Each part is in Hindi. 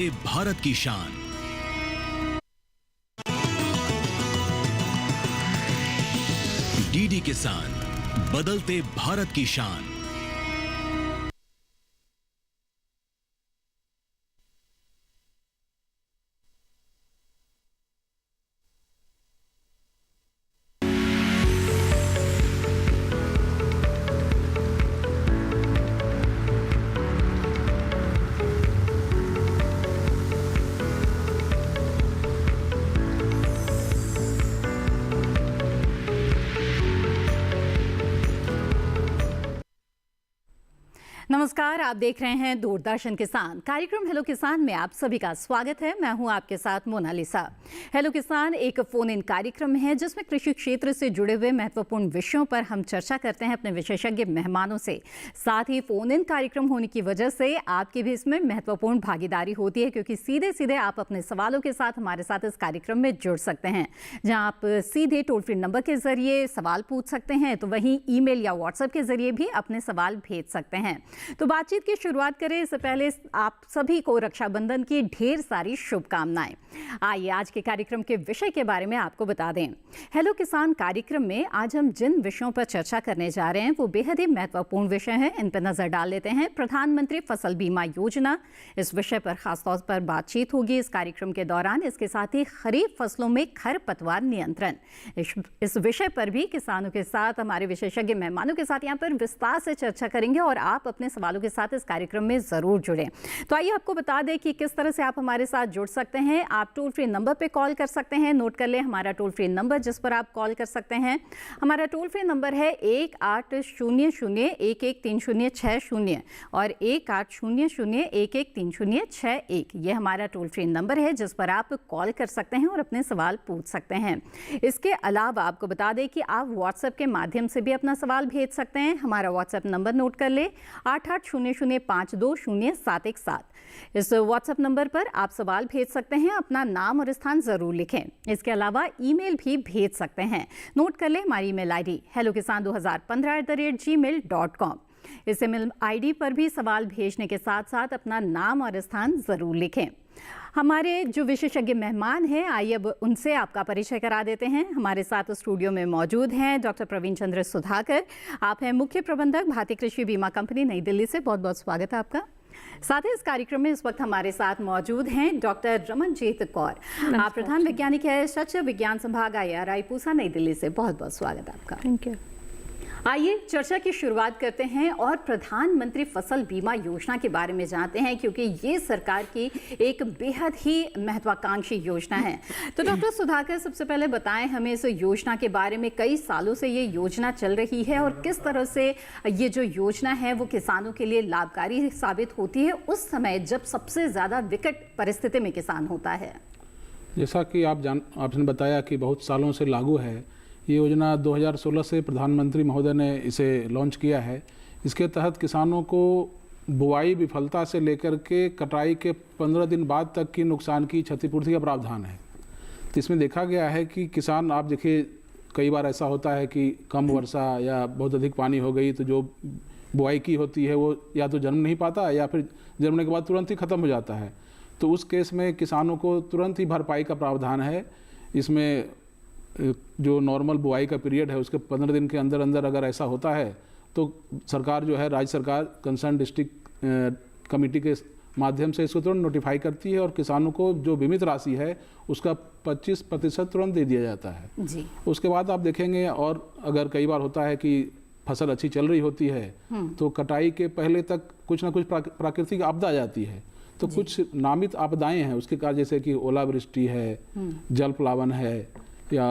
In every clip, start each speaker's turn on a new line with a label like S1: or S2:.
S1: ये भारत की शान। डीडी किसान, बदलते भारत की शान।
S2: नमस्कार, आप देख रहे हैं दूरदर्शन किसान। कार्यक्रम हेलो किसान में आप सभी का स्वागत है। मैं हूं आपके साथ मोनालिसा। हेलो किसान एक फोन इन कार्यक्रम है जिसमें कृषि क्षेत्र से जुड़े हुए महत्वपूर्ण विषयों पर हम चर्चा करते हैं अपने विशेषज्ञ मेहमानों से। साथ ही फोन इन कार्यक्रम होने की वजह से आपकी भी इसमें महत्वपूर्ण भागीदारी होती है, क्योंकि सीधे सीधे आप अपने सवालों के साथ हमारे साथ इस कार्यक्रम में जुड़ सकते हैं, जहाँ आप सीधे टोल फ्री नंबर के जरिए सवाल पूछ सकते हैं, तो वहीं ईमेल या व्हाट्सएप के जरिए भी अपने सवाल भेज सकते हैं। तो बातचीत की शुरुआत करें इससे पहले आप सभी को रक्षाबंधन की ढेर सारी शुभकामनाएं। आइए आज के कार्यक्रम के विषय के बारे में आपको बता दें। हेलो किसान कार्यक्रम में आज हम जिन विषयों पर चर्चा करने जा रहे हैं वो बेहद ही महत्वपूर्ण विषय हैं। इन पर नजर डाल लेते हैं। प्रधानमंत्री फसल बीमा योजना, इस विषय पर खासतौर पर बातचीत होगी इस कार्यक्रम के दौरान। इसके साथ ही खरीफ फसलों में खरपतवार नियंत्रण, इस विषय पर भी किसानों के साथ हमारे विशेषज्ञ मेहमानों के साथ यहाँ पर विस्तार से चर्चा करेंगे और आप अपने सवालों के साथ इस कार्यक्रम में जरूर जुड़ें। तो आइए आपको बता दें कि किस तरह से आप हमारे साथ जुड़ सकते हैं। आप टोल फ्री नंबर पे कॉल कर सकते हैं। नोट कर लें हमारा टोल फ्री नंबर जिस पर आप कॉल कर सकते हैं। हमारा टोल फ्री नंबर है 1800-113060 और 1800-113061। ये हमारा टोल फ्री नंबर है जिस पर आप कॉल कर सकते हैं और अपने सवाल पूछ सकते हैं। इसके अलावा आपको बता दें कि आप व्हाट्सएप के माध्यम से भी अपना सवाल भेज सकते हैं। हमारा व्हाट्सएप नंबर नोट कर ले 8800520717। इस व्हाट्सएप नंबर पर आप सवाल भेज सकते हैं। अपना नाम और स्थान जरूर लिखें। इसके अलावा ईमेल भी भेज सकते हैं। नोट कर लें हमारी ईमेल आईडी hellokisan2015@gmail.com। इस ईमेल आईडी पर भी सवाल भेजने के साथ साथ अपना नाम और स्थान जरूर लिखें। हमारे जो विशेषज्ञ मेहमान हैं, आइए अब उनसे आपका परिचय करा देते हैं। हमारे साथ स्टूडियो में मौजूद हैं डॉक्टर प्रवीण चंद्र सुधाकर। आप हैं मुख्य प्रबंधक भारतीय कृषि बीमा कंपनी नई दिल्ली से। बहुत बहुत स्वागत है आपका। साथ ही इस कार्यक्रम में इस वक्त हमारे साथ मौजूद हैं डॉक्टर रमनजीत कौर। आप प्रधान वैज्ञानिक है शस्य विज्ञान संभाग IRI पूसा नई दिल्ली से। बहुत बहुत स्वागत है आपका।
S3: Thank you.
S2: आइए चर्चा की शुरुआत करते हैं और प्रधानमंत्री फसल बीमा योजना के बारे में जानते हैं, क्योंकि ये सरकार की एक बेहद ही महत्वाकांक्षी योजना है। तो डॉक्टर सुधाकर सबसे पहले बताएं हमें इस योजना के बारे में। कई सालों से ये योजना चल रही है और किस तरह से ये जो योजना है वो किसानों के लिए लाभकारी साबित होती है उस समय जब सबसे ज़्यादा विकट परिस्थिति में किसान होता है।
S3: जैसा कि आपने बताया कि बहुत सालों से लागू है ये योजना। 2016 से प्रधानमंत्री महोदय ने इसे लॉन्च किया है। इसके तहत किसानों को बुआई विफलता से लेकर के कटाई के 15 दिन बाद तक की नुकसान की क्षतिपूर्ति का प्रावधान है। तो इसमें देखा गया है कि किसान, आप देखिए कई बार ऐसा होता है कि कम वर्षा या बहुत अधिक पानी हो गई तो जो बुआई की होती है वो या तो जन्म नहीं पाता या फिर जन्मने के बाद तुरंत ही ख़त्म हो जाता है। तो उस केस में किसानों को तुरंत ही भरपाई का प्रावधान है। इसमें जो नॉर्मल बुआई का पीरियड है उसके 15 दिन के अंदर अंदर अगर ऐसा होता है तो सरकार जो है, राज्य सरकार कंसर्न डिस्ट्रिक्ट कमेटी के माध्यम से इसको तुरंत नोटिफाई करती है और किसानों को जो बीमित राशि है उसका 25% तुरंत दे दिया जाता है जी। उसके बाद आप देखेंगे, और अगर कई बार होता है कि फसल अच्छी चल रही होती है तो कटाई के पहले तक कुछ ना कुछ प्राकृतिक आपदा आ जाती है। तो कुछ नामित आपदाएं हैं उसके कारण, जैसे कि ओलावृष्टि है, जल प्लावन है, या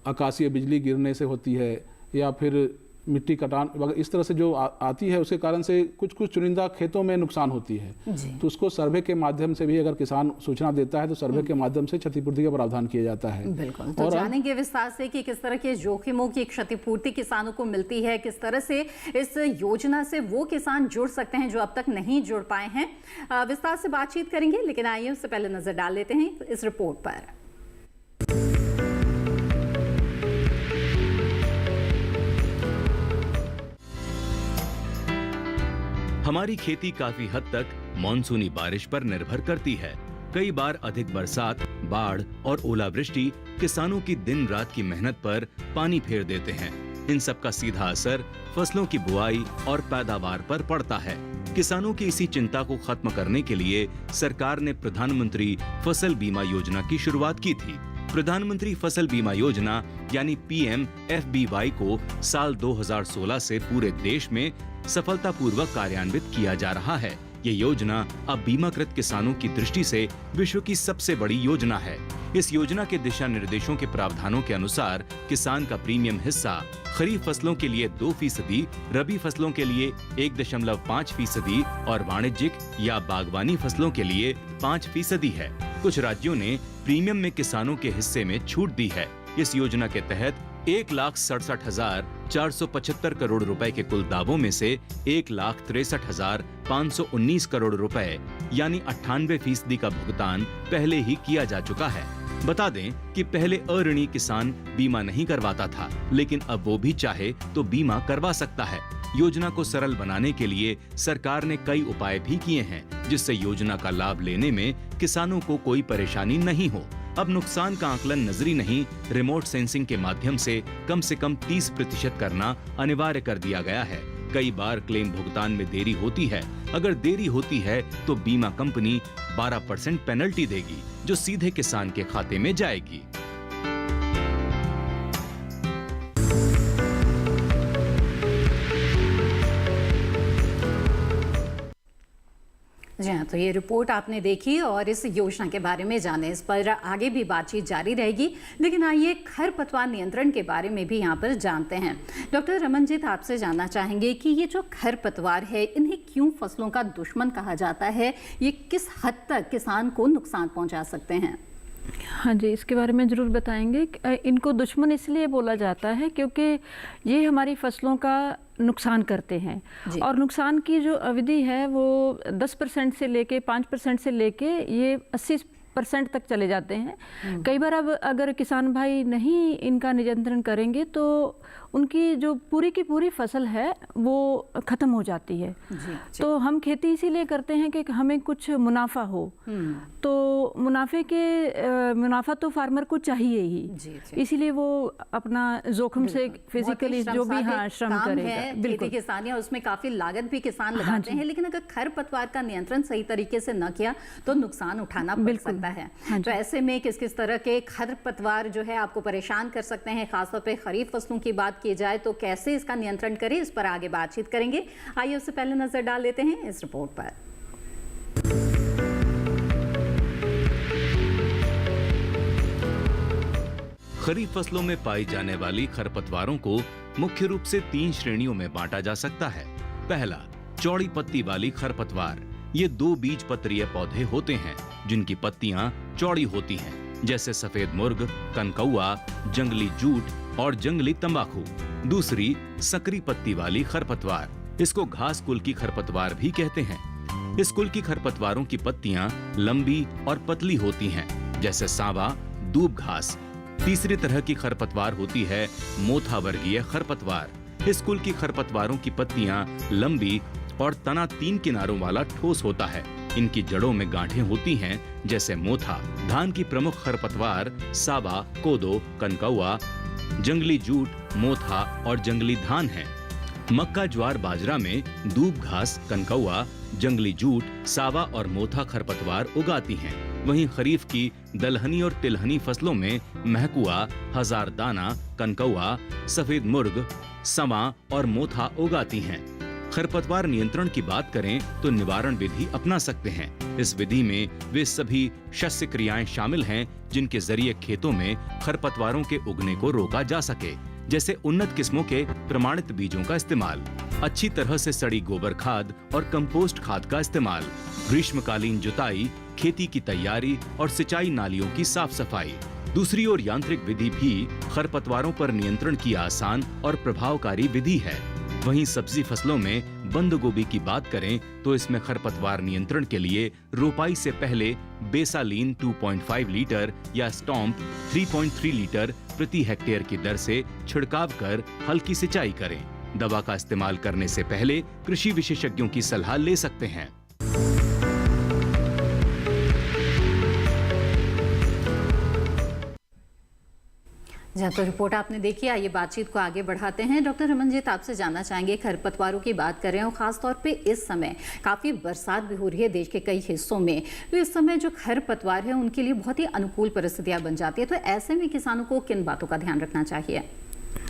S3: आकाशीय बिजली गिरने से होती है, या फिर मिट्टी कटान वगैरह, इस तरह से जो आती है उसके कारण से कुछ कुछ चुनिंदा खेतों में नुकसान होती है। तो उसको सर्वे के माध्यम से भी अगर किसान सूचना देता है तो सर्वे के माध्यम से क्षतिपूर्ति का प्रावधान किया जाता है।
S2: बिल्कुल। तो जानेंगे विस्तार से कि किस तरह के जोखिमों की क्षतिपूर्ति किसानों को मिलती है, किस तरह से इस योजना से वो किसान जुड़ सकते हैं जो अब तक नहीं जुड़ पाए हैं। विस्तार से बातचीत करेंगे, लेकिन आइए उससे पहले नजर डाल लेते हैं इस रिपोर्ट पर।
S1: हमारी खेती काफी हद तक मॉनसूनी बारिश पर निर्भर करती है। कई बार अधिक बरसात, बाढ़ और ओलावृष्टि किसानों की दिन रात की मेहनत पर पानी फेर देते हैं। इन सब का सीधा असर फसलों की बुआई और पैदावार पर पड़ता है। किसानों की इसी चिंता को खत्म करने के लिए सरकार ने प्रधानमंत्री फसल बीमा योजना की शुरुआत की थी। प्रधानमंत्री फसल बीमा योजना यानी PMFBY को साल 2016 से पूरे देश में सफलतापूर्वक कार्यान्वित किया जा रहा है। ये योजना अब बीमाकृत किसानों की दृष्टि से विश्व की सबसे बड़ी योजना है। इस योजना के दिशा निर्देशों के प्रावधानों के अनुसार किसान का प्रीमियम हिस्सा खरीफ फसलों के लिए 2%, रबी फसलों के लिए 1.5% और वाणिज्यिक या बागवानी फसलों के लिए 5% है। कुछ राज्यों ने प्रीमियम में किसानों के हिस्से में छूट दी है। इस योजना के तहत 1,67,475 करोड़ रुपए के कुल दावों में से 1,63,519 करोड़ रुपए यानी 98% का भुगतान पहले ही किया जा चुका है। बता दें कि पहले अऋणी किसान बीमा नहीं करवाता था, लेकिन अब वो भी चाहे तो बीमा करवा सकता है। योजना को सरल बनाने के लिए सरकार ने कई उपाय भी किए हैं, जिससे योजना का लाभ लेने में किसानों को कोई परेशानी नहीं हो। अब नुकसान का आकलन नजरी नहीं, रिमोट सेंसिंग के माध्यम से कम 30% करना अनिवार्य कर दिया गया है। कई बार क्लेम भुगतान में देरी होती है। अगर देरी होती है तो बीमा कंपनी 12% पेनल्टी देगी, जो सीधे किसान के खाते में जाएगी।
S2: जी हाँ, तो ये रिपोर्ट आपने देखी और इस योजना के बारे में जाने, इस पर आगे भी बातचीत जारी रहेगी। लेकिन आइए खरपतवार नियंत्रण के बारे में भी यहाँ पर जानते हैं। डॉक्टर रमनजीत, आपसे जानना चाहेंगे कि ये जो खरपतवार है, इन्हें क्यों फसलों का दुश्मन कहा जाता है? ये किस हद तक किसान को नुकसान पहुँचा सकते हैं?
S4: हाँ जी, इसके बारे में ज़रूर बताएंगे। इनको दुश्मन इसलिए बोला जाता है क्योंकि ये हमारी फसलों का नुकसान करते हैं और नुकसान की जो अवधि है वो 10% से लेके 5% से लेके ये 80% तक चले जाते हैं। कई बार अब अगर किसान भाई नहीं इनका नियंत्रण करेंगे तो उनकी जो पूरी की पूरी फसल है वो ख़त्म हो जाती है। तो हम खेती इसीलिए करते हैं कि हमें कुछ मुनाफा हो। तो मुनाफा तो फार्मर को चाहिए ही, इसीलिए वो अपना जोखिम से फिजिकली जो भी श्रम करेगा।
S2: बिल्कुल, किसानी उसमें काफी लागत भी किसान लगाते हैं, लेकिन अगर खरपतवार का नियंत्रण सही तरीके से न किया तो नुकसान उठाना पड़ सकता है। तो ऐसे में किस किस तरह के खरपतवार जो है आपको परेशान कर सकते हैं, खासतौर पे खरीफ फसलों की बात की जाए तो कैसे इसका नियंत्रण करें, इस पर आगे बातचीत करेंगे। आइए उससे पहले नजर डाल लेते हैं इस रिपोर्ट पर।
S1: खरीफ फसलों में पाई जाने वाली खरपतवारों को मुख्य रूप से 3 श्रेणियों में बांटा जा सकता है। पहला, चौड़ी पत्ती वाली खरपतवार। ये 2 बीज पत्रीय पौधे होते हैं जिनकी पत्तियां चौड़ी होती हैं, जैसे सफेद मुर्ग, कनकौआ, जंगली जूट और जंगली तंबाकू। दूसरी, सकरी पत्ती वाली खरपतवार। इसको घास कुल की खरपतवार भी कहते हैं। इस कुल की खरपतवारों की पत्तियां लंबी और पतली होती हैं, जैसे सांवा, दूब घास। तीसरी तरह की खरपतवार होती है मोथा वर्गीय खरपतवार। इस कुल की खरपतवारों की पत्तियां लंबी और तना 3 किनारों वाला ठोस होता है। इनकी जड़ों में गांठें होती हैं, जैसे मोथा। धान की प्रमुख खरपतवार सावा, कोदो, कनकौआ, जंगली जूट, मोथा और जंगली धान है। मक्का, ज्वार, बाजरा में दूब घास, कनकौआ, जंगली जूट, सावा और मोथा खरपतवार उगाती हैं। वहीं खरीफ की दलहनी और तिलहनी फसलों में महकुआ, हजारदाना, कनकौआ, सफेद मुर्ग, समा और मोथा उगाती हैं। खरपतवार नियंत्रण की बात करें तो निवारण विधि अपना सकते हैं। इस विधि में वे सभी शस्य क्रियाएं शामिल हैं जिनके जरिए खेतों में खरपतवारों के उगने को रोका जा सके, जैसे उन्नत किस्मों के प्रमाणित बीजों का इस्तेमाल, अच्छी तरह से सड़ी गोबर खाद और कंपोस्ट खाद का इस्तेमाल, ग्रीष्मकालीन जुताई, खेती की तैयारी और सिंचाई नालियों की साफ सफाई। दूसरी ओर यांत्रिक विधि भी खरपतवारों पर नियंत्रण की आसान और प्रभावकारी विधि है। वहीं सब्जी फसलों में बंद गोभी की बात करें तो इसमें खरपतवार नियंत्रण के लिए रोपाई से पहले बेसालीन 2.5 लीटर या स्टॉम्प 3.3 लीटर प्रति हेक्टेयर की दर से छिड़काव कर हल्की सिंचाई करें। दवा का इस्तेमाल करने से पहले कृषि विशेषज्ञों की सलाह ले सकते हैं।
S2: जहाँ तो रिपोर्ट आपने देखी, आइए बातचीत को आगे बढ़ाते हैं। डॉक्टर रमनजीत, आपसे जानना चाहेंगे, खरपतवारों की बात कर रहे हैं और खासतौर पे इस समय काफ़ी बरसात भी हो रही है देश के कई हिस्सों में, तो इस समय जो खरपतवार है उनके लिए बहुत ही अनुकूल परिस्थितियाँ बन जाती है, तो ऐसे में किसानों को किन बातों का ध्यान रखना चाहिए?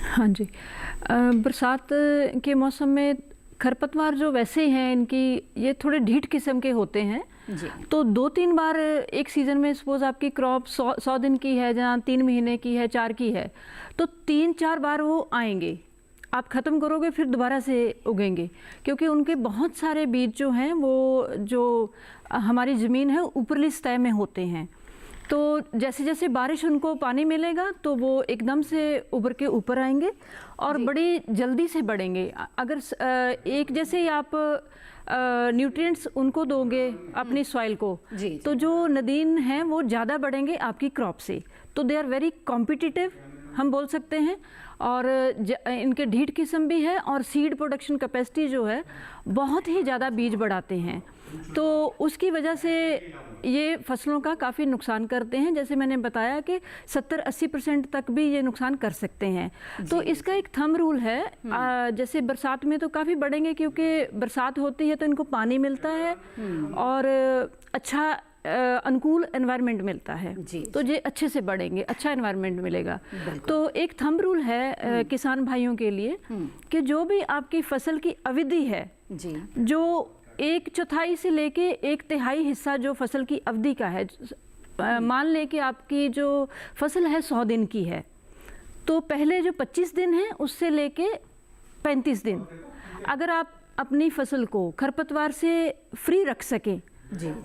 S4: हाँ जी, बरसात के मौसम में खरपतवार जो वैसे हैं, इनकी ये थोड़े ढीठ किस्म के होते हैं
S2: जी।
S4: तो 2-3 बार एक सीज़न में सपोज आपकी क्रॉप 100 दिन की है, जहाँ 3 महीने की है, 4 की है, तो 3-4 बार वो आएंगे। आप ख़त्म करोगे फिर दोबारा से उगेंगे, क्योंकि उनके बहुत सारे बीज जो हैं वो जो हमारी ज़मीन है ऊपरली सतह में होते हैं। तो जैसे जैसे बारिश उनको पानी मिलेगा तो वो एकदम से उभर के ऊपर आएंगे और बड़ी जल्दी से बढ़ेंगे। अगर एक जैसे ही आप न्यूट्रिएंट्स उनको दोगे अपनी सॉइल को, तो जो नदीन हैं वो ज़्यादा बढ़ेंगे आपकी क्रॉप से, तो दे आर वेरी कॉम्पिटिटिव हम बोल सकते हैं। और इनके ढीठ किस्म भी है और सीड प्रोडक्शन कैपेसिटी जो है बहुत ही ज़्यादा बीज बढ़ाते हैं, तो उसकी वजह से ये फसलों का काफ़ी नुकसान करते हैं। जैसे मैंने बताया कि 70-80% तक भी ये नुकसान कर सकते हैं। तो इसका एक थंब रूल है, जैसे बरसात में तो काफ़ी बढ़ेंगे क्योंकि बरसात होती है तो इनको पानी मिलता है और अच्छा अनुकूल एनवायरनमेंट मिलता है, तो ये अच्छे से बढ़ेंगे, अच्छा एनवायरनमेंट मिलेगा। तो एक थंब रूल है किसान भाइयों के लिए कि जो भी आपकी फसल की अवधि है, जो 1/4 से लेके 1/3 हिस्सा जो फसल की अवधि का है, मान ले कि आपकी जो फसल है 100 दिन की है, तो पहले जो 25 दिन है उससे लेके 35 दिन अगर आप अपनी फसल को खरपतवार से फ्री रख सकें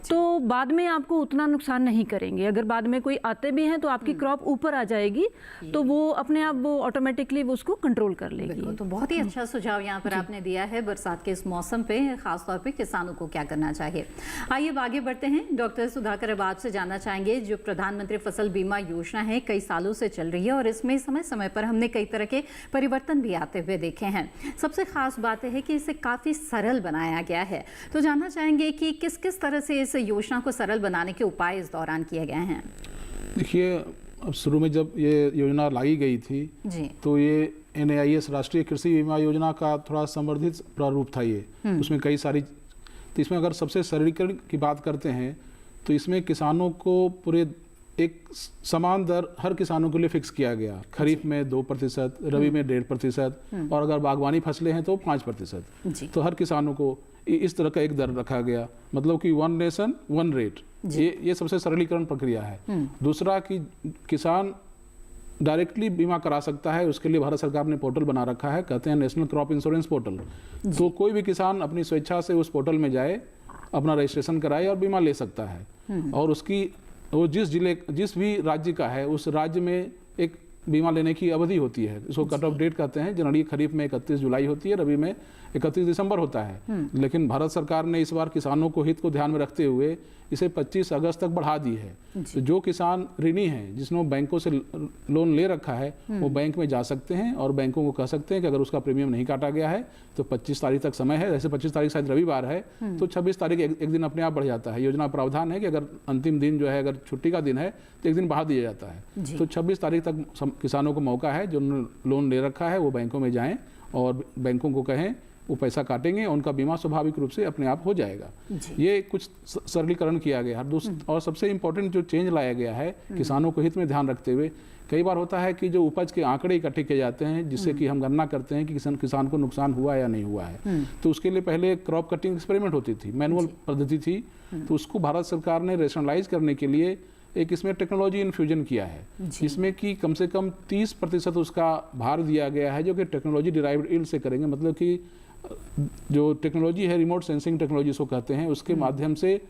S4: तो बाद में आपको उतना नुकसान नहीं करेंगे। अगर बाद में कोई आते भी हैं तो आपकी क्रॉप ऊपर आ जाएगी, तो वो अपने आप वो ऑटोमेटिकली वो उसको कंट्रोल कर लेगी।
S2: तो बहुत ही अच्छा सुझाव यहाँ पर आपने दिया है बरसात के इस मौसम पे खासतौर पे किसानों को क्या करना चाहिए। आइए अब आगे बढ़ते हैं। डॉक्टर सुधाकर, अब आपसे जानना चाहेंगे, जो प्रधानमंत्री फसल बीमा योजना है कई सालों से चल रही है और इसमें समय समय पर हमने कई तरह के परिवर्तन भी आते हुए देखे हैं। सबसे खास बात है कि इसे काफ़ी सरल बनाया गया है, तो जानना चाहेंगे कि किस किस तरह से इस योजना को सरल बनाने के उपाय इस दौरान किए गए हैं।
S3: देखिए, अब शुरू में जब ये योजना लाई गई थी तो ये NAIS राष्ट्रीय कृषि बीमा योजना का थोड़ा संवर्धित प्रारूप था ये, उसमें कई सारी, तो इसमें अगर सबसे सरलीकरण की बात करते हैं तो इसमें किसानों को पूरे एक समान दर हर किसानों के लिए फिक्स किया गया। खरीफ में 2%, रबी में 1.5% और अगर बागवानी फसलें हैं तो 5%। तो हर किसानों को इस तरह का एक दर रखा गया, मतलब कि 1 नेशन 1 रेट। ये सबसे सरलीकरण प्रक्रिया है। दूसरा कि किसान डायरेक्टली बीमा करा सकता है, उसके लिए भारत सरकार ने पोर्टल बना रखा है, कहते हैं नेशनल क्रॉप इंश्योरेंस पोर्टल। तो कोई भी किसान अपनी स्वेच्छा से उस पोर्टल में जाए, अपना रजिस्ट्रेशन कराए और बीमा ले सकता है। और उसकी वो जिस भी राज्य का है उस राज्य में एक बीमा लेने की अवधि होती है, इसको कट ऑफ डेट कहते हैं। जनरली खरीफ में 31 जुलाई होती है, रबी में 31 दिसंबर होता है। लेकिन भारत सरकार ने इस बार किसानों को हित को ध्यान में रखते हुए इसे 25 अगस्त तक बढ़ा दी है। तो जो किसान ऋणी हैं, जिसने बैंकों से लोन ले रखा है, वो बैंक में जा सकते हैं और बैंकों को कह सकते हैं कि अगर उसका प्रीमियम नहीं काटा गया है तो 25 तारीख तक समय है। जैसे 25 तारीख शायद रविवार है तो 26 तारीख एक दिन अपने आप बढ़ जाता है। योजना प्रावधान है कि अगर अंतिम दिन जो है अगर छुट्टी का दिन है तो एक दिन बढ़ा दिया जाता है। तो 26 तारीख तक किसानों को मौका है, जो लोन ले रखा है वो बैंकों में जाएं और बैंकों को कहें, वो पैसा काटेंगे और उनका बीमा स्वाभाविक रूप से अपने आप हो जाएगा। ये कुछ सरलीकरण किया गया है। और सबसे इम्पोर्टेंट जो चेंज लाया गया है किसानों को हित में ध्यान रखते हुए, कई बार होता है कि जो उपज के आंकड़े इकट्ठे किए जाते हैं जिससे कि हम गणना करते हैं कि किसान को नुकसान हुआ या नहीं हुआ है, तो उसके लिए पहले क्रॉप कटिंग एक्सपेरिमेंट होती थी, मैनुअल पद्धति थी। तो उसको भारत सरकार ने रेशनलाइज करने के लिए एक इसमें टेक्नोलॉजी इन्फ्यूजन किया है, जिसमें कि कम से कम 30% उसका भार दिया गया है जो कि टेक्नोलॉजी डिराइव्ड यील्ड से करेंगे। मतलब कि जो टेक्नोलॉजी है, रिमोट सेंसिंग टेक्नोलॉजी उसको कहते हैं, उसके माध्यम से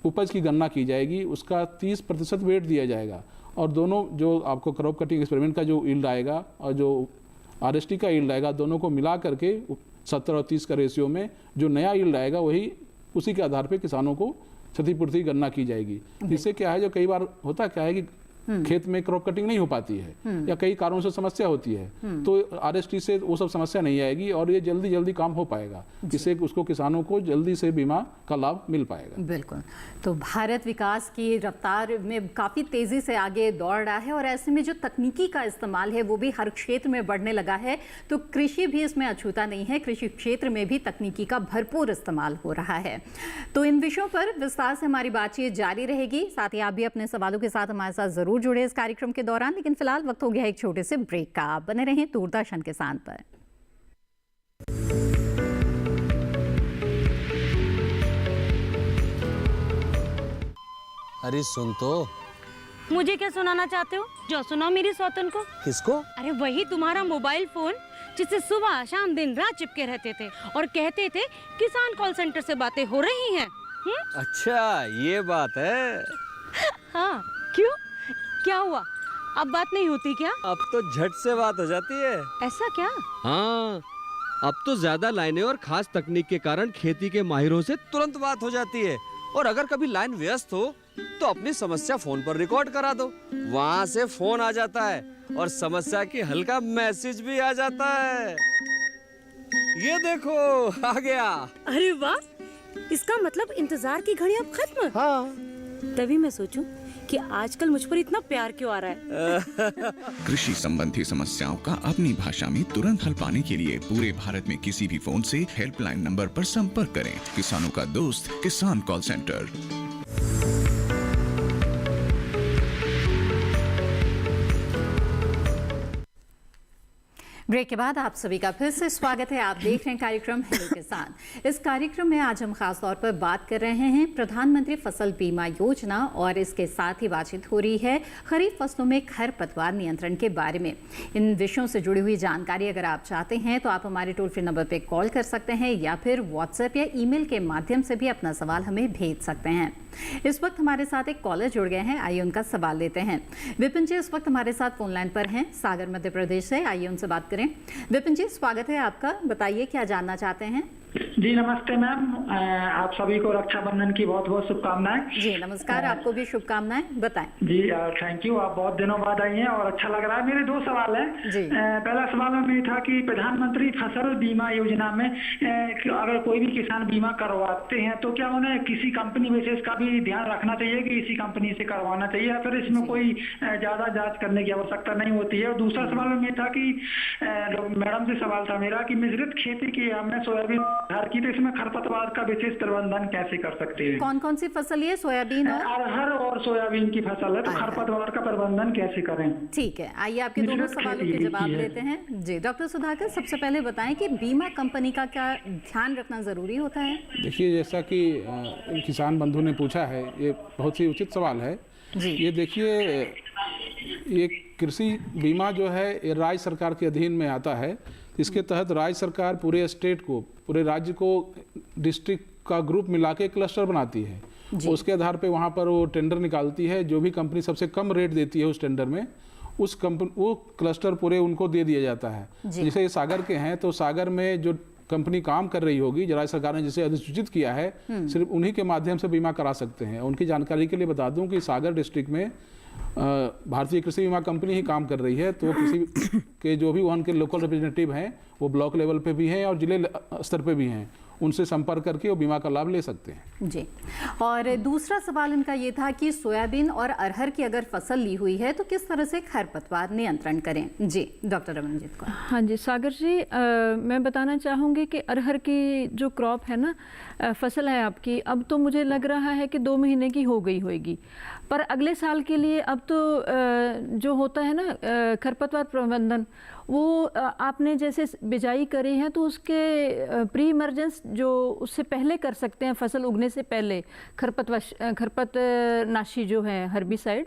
S3: उपज की गणना की जाएगी, उसका 30% वेट दिया जाएगा और दोनों जो आपको क्रॉप कटिंग एक्सपेरिमेंट का जो यील्ड आएगा और जो RST का यील्ड आएगा, दोनों को मिला करके 70 और 30 का रेशियो में जो नया यील्ड आएगा वही उसी के आधार पर किसानों को क्षतिपूर्ति गणना की जाएगी। इससे क्या है, जो कई बार होता क्या है कि खेत में क्रॉप कटिंग नहीं हो पाती है या कई कारणों से समस्या होती है, तो RST से वो सब समस्या नहीं आएगी और ये जल्दी जल्दी काम हो पाएगा, जिससे उसको किसानों को जल्दी से बीमा का लाभ मिल पाएगा।
S2: बिल्कुल। तो भारत विकास की रफ्तार में काफ़ी तेज़ी से आगे दौड़ रहा है और ऐसे में जो तकनीकी का इस्तेमाल है वो भी हर क्षेत्र में बढ़ने लगा है, तो कृषि भी इसमें अछूता नहीं है। कृषि क्षेत्र में भी तकनीकी का भरपूर इस्तेमाल हो रहा है। तो इन विषयों पर विस्तार से हमारी बातचीत जारी रहेगी। साथ ही आप भी अपने सवालों के साथ हमारे साथ जरूर जुड़े इस कार्यक्रम के दौरान, लेकिन फिलहाल वक्त हो गया एक छोटे से ब्रेक का। आप बने रहें दूरदर्शन किसान पर।
S5: अरे सुन तो।
S6: मुझे क्या सुनाना चाहते हो? जो सुनाओ मेरी सौतन को।
S5: किसको?
S6: अरे वही तुम्हारा मोबाइल फोन जिससे सुबह शाम दिन रात चिपके रहते थे और कहते थे किसान कॉल सेंटर से बातें हो रही हैं।
S5: अच्छा ये बात है।
S6: हाँ क्यों, क्या हुआ? अब बात नहीं होती क्या?
S5: अब तो झट से बात हो जाती है।
S6: ऐसा क्या?
S5: हाँ, अब तो ज्यादा लाइनें और खास तकनीक के कारण खेती के माहिरों से तुरंत बात हो जाती है। और अगर कभी लाइन व्यस्त हो तो अपनी समस्या फोन पर रिकॉर्ड करा दो, वहाँ से फोन आ जाता है और समस्या की हल का मैसेज भी आ जाता है। ये देखो आ गया।
S6: अरे वाह, इसका मतलब इंतजार की घड़ी अब खत्म।
S5: हाँ।
S6: तभी मैं सोचूं कि आजकल मुझ पर इतना प्यार क्यों आ रहा है।
S7: कृषि संबंधी समस्याओं का अपनी भाषा में तुरंत हल पाने के लिए पूरे भारत में किसी भी फोन से हेल्पलाइन नंबर पर संपर्क करें। किसानों का दोस्त किसान कॉल सेंटर।
S2: ब्रेक के बाद आप सभी का फिर से स्वागत है। आप देख रहे हैं कार्यक्रम हेलो किसान। इस कार्यक्रम में आज हम खास तौर पर बात कर रहे हैं प्रधानमंत्री फसल बीमा योजना और इसके साथ ही बातचीत हो रही है खरीफ फसलों में खरपतवार नियंत्रण के बारे में। इन विषयों से जुड़ी हुई जानकारी अगर आप चाहते हैं तो आप हमारे टोल फ्री नंबर पर कॉल कर सकते हैं या फिर व्हाट्सएप या ईमेल के माध्यम से भी अपना सवाल हमें भेज सकते हैं। इस वक्त हमारे साथ एक कॉलर जुड़ गए हैं, आइए उनका सवाल लेते हैं। विपिन जी इस वक्त हमारे साथ फोन लाइन पर हैं, सागर मध्य प्रदेश से। आइए उनसे बात करें। विपिन जी स्वागत है आपका, बताइए क्या जानना चाहते हैं।
S8: जी नमस्ते मैम, आप सभी को रक्षाबंधन की बहुत बहुत शुभकामनाएं।
S2: जी नमस्कार, आपको भी शुभकामनाएं, बताएं।
S8: जी थैंक यू, आप बहुत दिनों बाद आई हैं और अच्छा लग रहा है। मेरे दो सवाल हैं।
S2: जी।
S8: पहला सवाल में था कि प्रधानमंत्री फसल बीमा योजना में अगर कोई भी किसान बीमा करवाते हैं तो क्या उन्हें किसी कंपनी बेसिस का भी ध्यान रखना चाहिए कि इसी कंपनी से करवाना चाहिए या फिर इसमें कोई ज्यादा जांच करने की आवश्यकता नहीं होती है? और दूसरा सवाल में था कि मैडम से सवाल था मेरा कि मिश्रित खेती की हमने सोयाबीन की, तो इसमें खरपतवार का विशेष प्रबंधन कैसे कर सकते हैं?
S2: कौन कौन सी फसल है? सोयाबीन और
S8: अरहर और सोयाबीन की फसल है, तो खरपतवार का प्रबंधन कैसे करें?
S2: ठीक है, आइए आपके दोनों सवालों के जवाब लेते हैं। जी डॉक्टर सुधाकर, सबसे पहले बताएं कि बीमा कंपनी का क्या ध्यान रखना जरूरी होता है?
S3: देखिए, जैसा कि किसान बंधु ने पूछा है, ये बहुत ही उचित सवाल है
S2: जी।
S3: ये देखिए, ये कृषि बीमा जो है ये राज्य सरकार के अधीन में आता है। इसके तहत राज्य सरकार पूरे स्टेट को, पूरे राज्य को डिस्ट्रिक्ट का ग्रुप मिला के क्लस्टर बनाती है। उसके आधार पे वहाँ पर वो टेंडर निकालती है। जो भी कंपनी सबसे कम रेट देती है उस टेंडर में, उस कंपनी वो क्लस्टर पूरे उनको दे दिया जाता है। जैसे ये सागर के हैं तो सागर में जो कंपनी काम कर रही होगी, राज्य सरकार ने जिसे अधिसूचित किया है, सिर्फ उन्हीं के माध्यम से बीमा करा सकते हैं। उनकी जानकारी के लिए बता दूं कि सागर डिस्ट्रिक्ट में भारतीय कृषि बीमा कंपनी ही काम कर रही है। तो किसी के जो भी वहाँ के लोकल रिप्रेजेंटेटिव हैं वो ब्लॉक लेवल पे भी हैं और जिले स्तर पे भी हैं, उनसे संपर्क करके वो बीमा का लाभ ले सकते हैं।
S2: जी, और दूसरा सवाल इनका ये था कि सोयाबीन और अरहर की अगर फसल ली हुई है तो किस तरह से खरपतवार नियंत्रण करें? जी डॉक्टर रमनजीत को।
S4: हाँ जी सागर जी, मैं बताना चाहूँगी कि अरहर की जो क्रॉप है ना, फसल है आपकी, अब तो मुझे लग रहा है कि 2 महीने की हो गई होगी, पर अगले साल के लिए अब तो जो होता है ना खरपतवार प्रबंधन, वो आपने जैसे बिजाई करी है तो उसके प्री इमरजेंस जो उससे पहले कर सकते हैं, फसल उगने से पहले खरपतनाशी जो है हर्बिसाइड,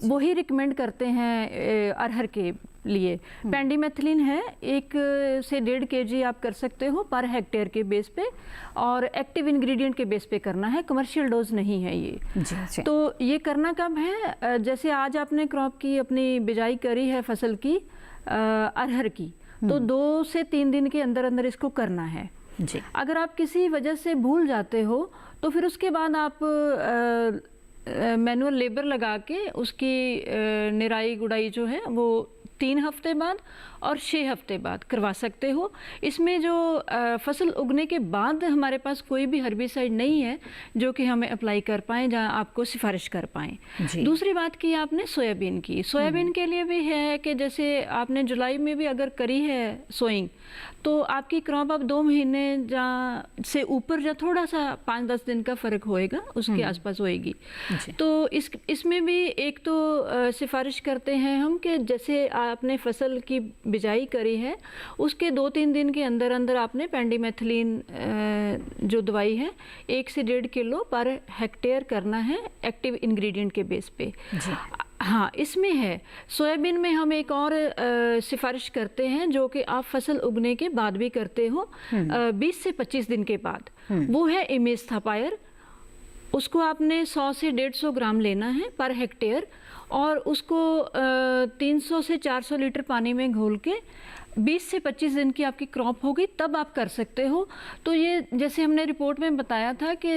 S4: वो ही रिकमेंड करते हैं अरहर के लिए। पेंडीमेथिलीन है 1 से 1.5 kg आप कर सकते हो पर हेक्टेयर के बेस पे, और एक्टिव इंग्रेडिएंट के बेस पे करना है, कमर्शियल डोज नहीं है ये। जी। तो ये करना कब है? जैसे आज आपने क्रॉप की अपनी बिजाई करी है फसल की अरहर की, तो 2 से 3 दिन के अंदर अंदर इसको करना है। जी। अगर आप किसी वजह से भूल जाते हो तो फिर उसके बाद आप मैनुअल लेबर लगा के उसकी निराई गुड़ाई जो है वो 3 हफ्ते बाद और 6 हफ्ते बाद करवा सकते हो। इसमें जो फसल उगने के बाद हमारे पास कोई भी हर्बिसाइड नहीं है जो कि हमें अप्लाई कर पाएँ, जहाँ आपको सिफारिश कर पाएँ। दूसरी बात की आपने सोयाबीन की, सोयाबीन के लिए भी है कि जैसे आपने जुलाई में भी अगर करी है सोइंग तो आपकी क्रॉप अब 2 महीने जहाँ से ऊपर या थोड़ा सा 5-10 दिन का फ़र्क होएगा उसके आसपास होएगी। तो इसमें भी एक तो सिफारिश करते हैं हम कि जैसे आपने फसल की बिजाई करी है उसके 2-3 दिन के अंदर अंदर आपने पेंडिमेथिलीन जो दवाई है 1 से 1.5 किलो पर हेक्टेयर करना है एक्टिव इंग्रेडिएंट के बेस पे। हाँ, इसमें है। सोयाबीन में हम एक और सिफारिश करते हैं जो कि आप फसल उगने के बाद भी करते हो 20 से 25 दिन के बाद, वो है इमेस्थापायर। उसको आपने 100 से 150 ग्राम लेना है पर हेक्टेयर और उसको 300 से 400 लीटर पानी में घोल के 20 से 25 दिन की आपकी क्रॉप होगी तब आप कर सकते हो। तो ये जैसे हमने रिपोर्ट में बताया था कि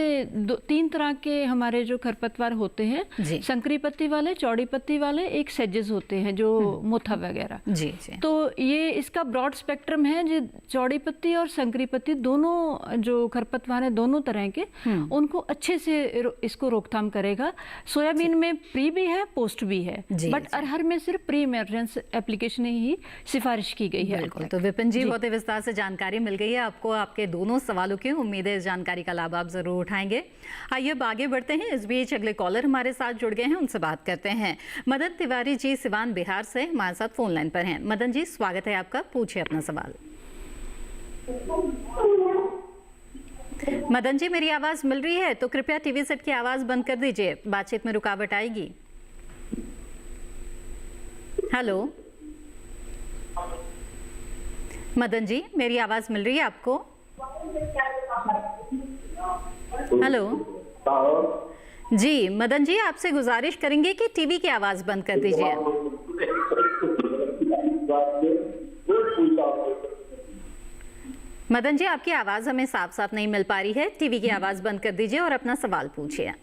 S4: 3 तरह के हमारे जो खरपतवार होते हैं, संकरी पत्ती वाले, चौड़ी पत्ती वाले, एक सेजेस होते हैं जो मोथा वगैरह। जी। तो ये इसका ब्रॉड स्पेक्ट्रम है, जो चौड़ी पत्ती और संकरी पत्ती दोनों जो खरपतवार हैं दोनों तरह के, उनको अच्छे से इसको रोकथाम करेगा। सोयाबीन में प्री भी है, पोस्ट भी है, बट अरहर में सिर्फ प्री इमरजेंस एप्लीकेशन ही सिफारिश की गई।
S2: बिल्कुल। तो विपिन जी, बहुत ही विस्तार से जानकारी मिल गई है आपको आपके दोनों सवालों की। उम्मीद है इस जानकारी का लाभ आप जरूर उठाएंगे। आइए अब आगे बढ़ते हैं। इस बीच अगले कॉलर हमारे साथ जुड़ गए हैं, उनसे बात करते हैं। मदन तिवारी जी सिवान बिहार से हमारे साथ फोन लाइन पर हैं। मदन जी, स्वागत है आपका, पूछिए अपना सवाल। मदन जी, मेरी आवाज मिल रही है तो कृपया टीवी सेट की आवाज बंद कर दीजिए, बातचीत में रुकावट आएगी। हेलो मदन जी, मेरी आवाज मिल रही है आपको? हेलो जी, मदन जी, आपसे गुजारिश करेंगे कि टीवी की आवाज बंद कर दीजिए। मदन जी, आपकी आवाज हमें साफ साफ नहीं मिल पा रही है, टीवी की आवाज बंद कर दीजिए और अपना सवाल पूछिए।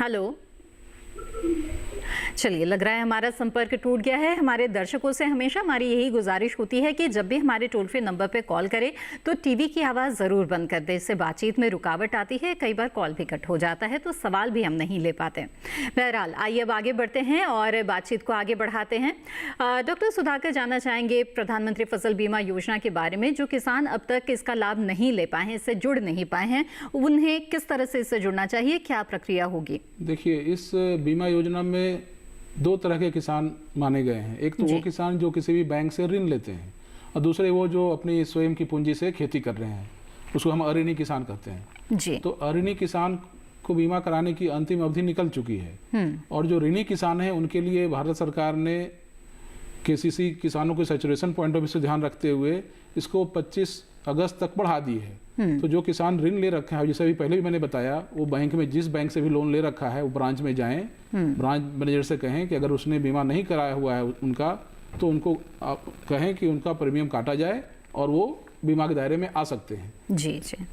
S2: हेलो, चलिए, लग रहा है हमारा संपर्क टूट गया है। हमारे दर्शकों से हमेशा हमारी यही गुजारिश होती है कि जब भी हमारे टोल फ्री नंबर पे कॉल करें तो टीवी की आवाज़ ज़रूर बंद कर दें, इससे बातचीत में रुकावट आती है, कई बार कॉल भी कट हो जाता है तो सवाल भी हम नहीं ले पाते। बहरहाल, आइए अब आगे बढ़ते हैं और बातचीत को आगे बढ़ाते हैं। डॉक्टर सुधाकर, जानना चाहेंगे प्रधानमंत्री फसल बीमा योजना के बारे में। जो किसान अब तक इसका लाभ नहीं ले पाए हैं, इससे जुड़ नहीं पाए हैं, उन्हें किस तरह से इससे जुड़ना चाहिए, क्या प्रक्रिया होगी?
S3: देखिए, इस बीमा योजना में 2 तरह के किसान माने गए हैं। एक तो वो किसान जो किसी भी बैंक से ऋण लेते हैं और दूसरे वो जो अपनी स्वयं की पूंजी से खेती कर रहे हैं, उसको हम अऋणी किसान कहते हैं जी। तो अऋणी किसान को बीमा कराने की अंतिम अवधि निकल चुकी है और जो ऋणी किसान हैं उनके लिए भारत सरकार ने केसीसी किसानों के सैचुरेशन पॉइंट ऑफ व्यू से ध्यान रखते हुए इसको 25 अगस्त तक बढ़ा दी है। तो जो किसान ऋण ले रखे हैं, जैसे अभी पहले भी मैंने बताया, वो बैंक में जिस बैंक से भी लोन ले रखा है वो ब्रांच में जाएं, ब्रांच मैनेजर से कहें कि अगर उसने बीमा नहीं कराया हुआ है उनका, तो उनको आप कहें कि उनका प्रीमियम काटा जाए और वो बीमा के दायरे में आ सकते हैं। जी जी,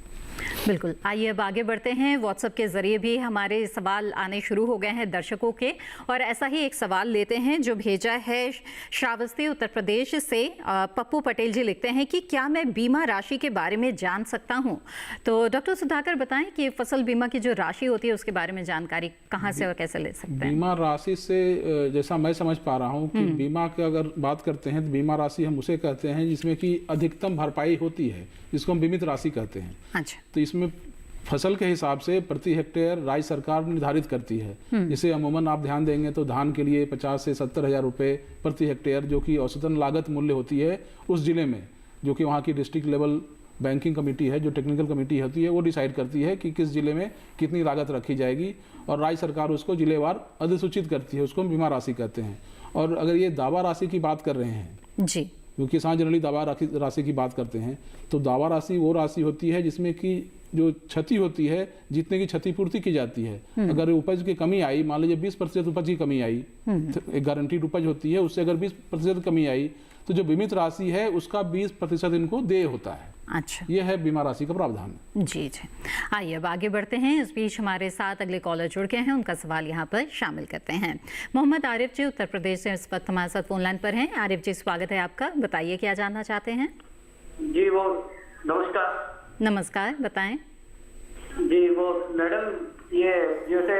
S2: बिल्कुल। आइए अब आगे बढ़ते हैं। व्हाट्सएप के जरिए भी हमारे सवाल आने शुरू हो गए हैं दर्शकों के, और ऐसा ही एक सवाल लेते हैं जो भेजा है श्रावस्ती उत्तर प्रदेश से। पप्पू पटेल जी लिखते हैं कि क्या मैं बीमा राशि के बारे में जान सकता हूं? तो डॉक्टर सुधाकर बताएं कि फसल बीमा की जो राशि होती है उसके बारे में जानकारी कहां से और कैसे ले सकते हैं?
S3: बीमा राशि से जैसा मैं समझ पा रहा हूँ कि बीमा की अगर बात करते हैं तो बीमा राशि हम उसे कहते हैं जिसमें कि अधिकतम भरपाई होती है, जिसको हम बीमित राशि कहते हैं।
S2: अच्छा।
S3: तो इसमें फसल के हिसाब से प्रति हेक्टेयर राज्य सरकार निर्धारित करती है। जिसे अमूमन आप ध्यान देंगे तो धान के लिए 50 से 70 हज़ार रुपये प्रति हेक्टेयर, जो कि औसतन लागत मूल्य होती है उस जिले में, जो कि वहाँ की डिस्ट्रिक्ट लेवल बैंकिंग कमेटी है, जो टेक्निकल कमेटी होती है, वो डिसाइड करती है कि किस जिले में कितनी लागत रखी जाएगी और राज्य सरकार उसको जिलेवार अधिसूचित करती है, उसको हम बीमा राशि कहते हैं। और अगर ये दावा राशि की बात कर रहे हैं
S2: जी,
S3: क्योंकि किसान जनरली दावा राशि की बात करते हैं, तो दावा राशि वो राशि होती है जिसमें कि जो क्षति होती है, जितने की क्षतिपूर्ति की जाती है। अगर उपज की कमी आई, मान लीजिए 20% उपज की कमी आई, एक गारंटीड उपज होती है, उससे अगर 20% कमी आई तो जो बीमित राशि है उसका 20% इनको देय होता है।
S2: अच्छा,
S3: ये है बीमा राशि का प्रावधान।
S2: जी जी। आइए अब आगे बढ़ते हैं। इस बीच हमारे साथ अगले कॉलर जुड़ गए हैं, उनका सवाल यहाँ पर शामिल करते हैं। मोहम्मद आरिफ जी उत्तर प्रदेश से इस वक्त हमारे साथ फोन लाइन पर हैं। आरिफ जी स्वागत है आपका, बताइए क्या जानना चाहते हैं।
S9: जी वो नमस्कार।
S2: नमस्कार, बताएं।
S9: जी वो मैडम, ये जैसे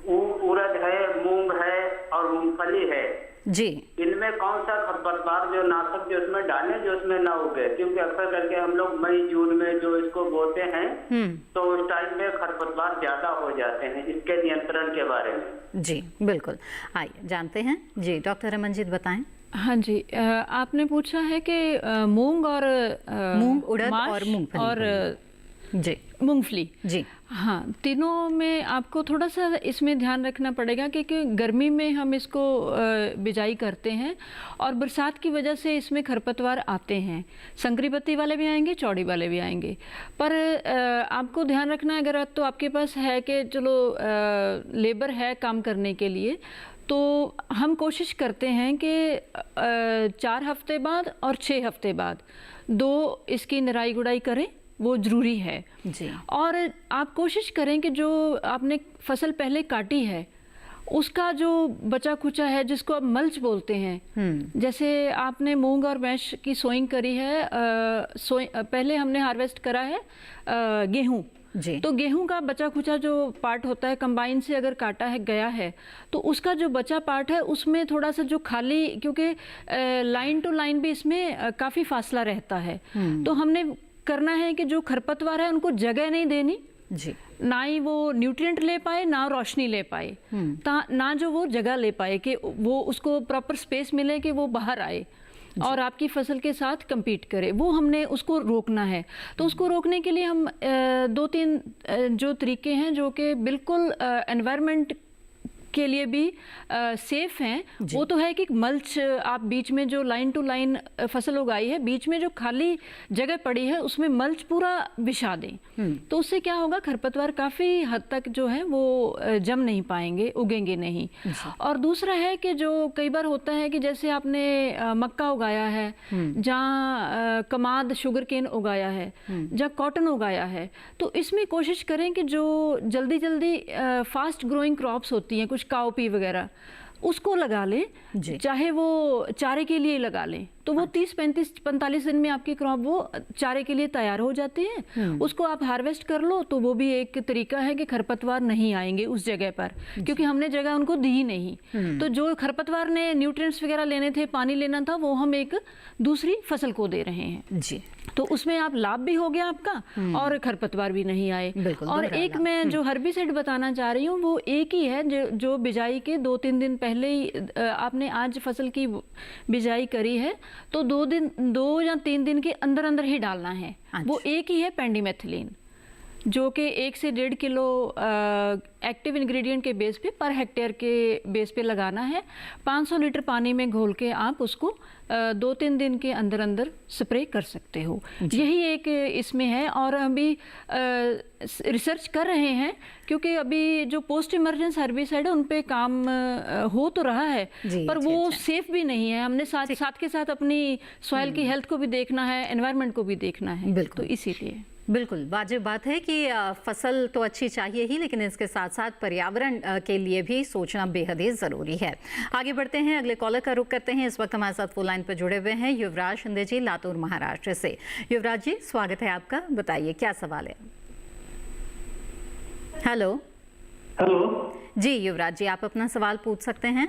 S9: उड़द है, मूंग है और मूंगफली है
S2: जी,
S9: इनमें कौन सा खरपतवार जो नाशक जो इसमें डालें जो इसमें ना उगे? क्योंकि अक्सर करके हम लोग मई जून में जो इसको बोते हैं तो उस टाइम में खरपतवार ज्यादा हो जाते हैं। इसके नियंत्रण के बारे में
S2: जी बिल्कुल, आइए जानते हैं। जी डॉक्टर रमनजीत बताएं।
S4: हाँ जी, आपने पूछा है कि मूंग और
S2: मूंग, उड़द और मूंगफली
S4: और
S2: जी
S4: मूंगफली
S2: जी,
S4: हाँ, तीनों में आपको थोड़ा सा इसमें ध्यान रखना पड़ेगा क्योंकि गर्मी में हम इसको बिजाई करते हैं और बरसात की वजह से इसमें खरपतवार आते हैं। संकरी पत्ती वाले भी आएंगे, चौड़ी वाले भी आएंगे, पर आपको ध्यान रखना है अगर तो आपके पास है कि चलो लेबर है काम करने के लिए, तो हम कोशिश करते हैं कि 4 हफ्ते बाद और 6 हफ्ते बाद 2 इसकी निराई गुड़ाई करें, वो ज़रूरी है
S2: जी।
S4: और आप कोशिश करें कि जो आपने फसल पहले काटी है उसका जो बचा खुचा है जिसको आप मल्च बोलते हैं, जैसे आपने मूंग और मैश की सोइंग करी है, पहले हमने हार्वेस्ट करा है गेहूं
S2: जी,
S4: तो गेहूं का बचा खुचा जो पार्ट होता है कंबाइन से अगर काटा है गया है तो उसका जो बचा पार्ट है उसमें थोड़ा सा जो खाली, क्योंकि लाइन टू लाइन भी इसमें काफ़ी फासला रहता है, तो हमने करना है कि जो खरपतवार है उनको जगह नहीं देनी
S2: जी,
S4: ना ही वो न्यूट्रिएंट ले पाए ना रोशनी ले पाए, ना जो वो जगह ले पाए कि वो उसको प्रॉपर स्पेस मिले कि वो बाहर आए और आपकी फसल के साथ compete करे, वो हमने उसको रोकना है। तो उसको रोकने के लिए हम 2-3 जो तरीके हैं जो कि बिल्कुल एनवायरनमेंट के लिए भी सेफ हैं, वो तो है कि मल्च आप बीच में जो लाइन टू लाइन फसल उगाई है, बीच में जो खाली जगह पड़ी है उसमें मल्च पूरा बिछा दें, तो उससे क्या होगा खरपतवार काफ़ी हद तक जो है वो जम नहीं पाएंगे, उगेंगे नहीं। और दूसरा है कि जो कई बार होता है कि जैसे आपने मक्का उगाया है, जहाँ कमाद शुगर केन उगाया है, जहाँ कॉटन उगाया है, तो इसमें कोशिश करें कि जो जल्दी जल्दी फास्ट ग्रोइंग क्रॉप्स होती हैं, कुछ काओपी वगैरह, उसको लगा लें, चाहे वो चारे के लिए लगा लें, तो वो 30-35-45 दिन में आपकी क्रॉप वो चारे के लिए तैयार हो जाती है। उसको आप हार्वेस्ट कर लो, तो वो भी एक तरीका है कि खरपतवार नहीं आएंगे उस जगह पर, क्योंकि हमने जगह उनको दी नहीं। तो जो खरपतवार ने न्यूट्रिएंट्स वगैरह लेने थे, पानी लेना था, वो हम एक दूसरी फसल को दे रहे हैं जी। तो उसमें आप लाभ भी हो गया आपका और खरपतवार भी नहीं आए। और एक मैं जो हर्बिसाइड बताना चाह रही हूँ वो एक ही है जो बिजाई के 2-3 दिन पहले ही आपने आज फसल की बिजाई करी है, तो 2 या 3 दिन के अंदर अंदर ही डालना है। वो एक ही है पेंडिमेथिलीन, जो कि 1 से 1.5 किलो एक्टिव इंग्रेडिएंट के बेस पे पर हेक्टेयर के बेस पे लगाना है। 500 लीटर पानी में घोल के आप उसको 2-3 दिन के अंदर अंदर स्प्रे कर सकते हो। यही एक इसमें है। और अभी रिसर्च कर रहे हैं, क्योंकि अभी जो पोस्ट इमरजेंस हर्बिसाइड है उन पे काम हो तो रहा है, पर वो सेफ भी नहीं है। हमने साथ के साथ अपनी सॉइल की हेल्थ को भी देखना है, एनवायरनमेंट को भी देखना है, तो इसीलिए
S2: बिल्कुल वाजिब बात है कि फसल तो अच्छी चाहिए ही, लेकिन इसके साथ साथ पर्यावरण के लिए भी सोचना बेहद ही ज़रूरी है। आगे बढ़ते हैं, अगले कॉलर का रुख करते हैं। इस वक्त हमारे साथ फोन लाइन पर जुड़े हुए हैं युवराज शिंदे जी, लातूर महाराष्ट्र से। युवराज जी स्वागत है आपका, बताइए क्या सवाल है। हेलो जी युवराज जी, आप अपना सवाल पूछ सकते हैं।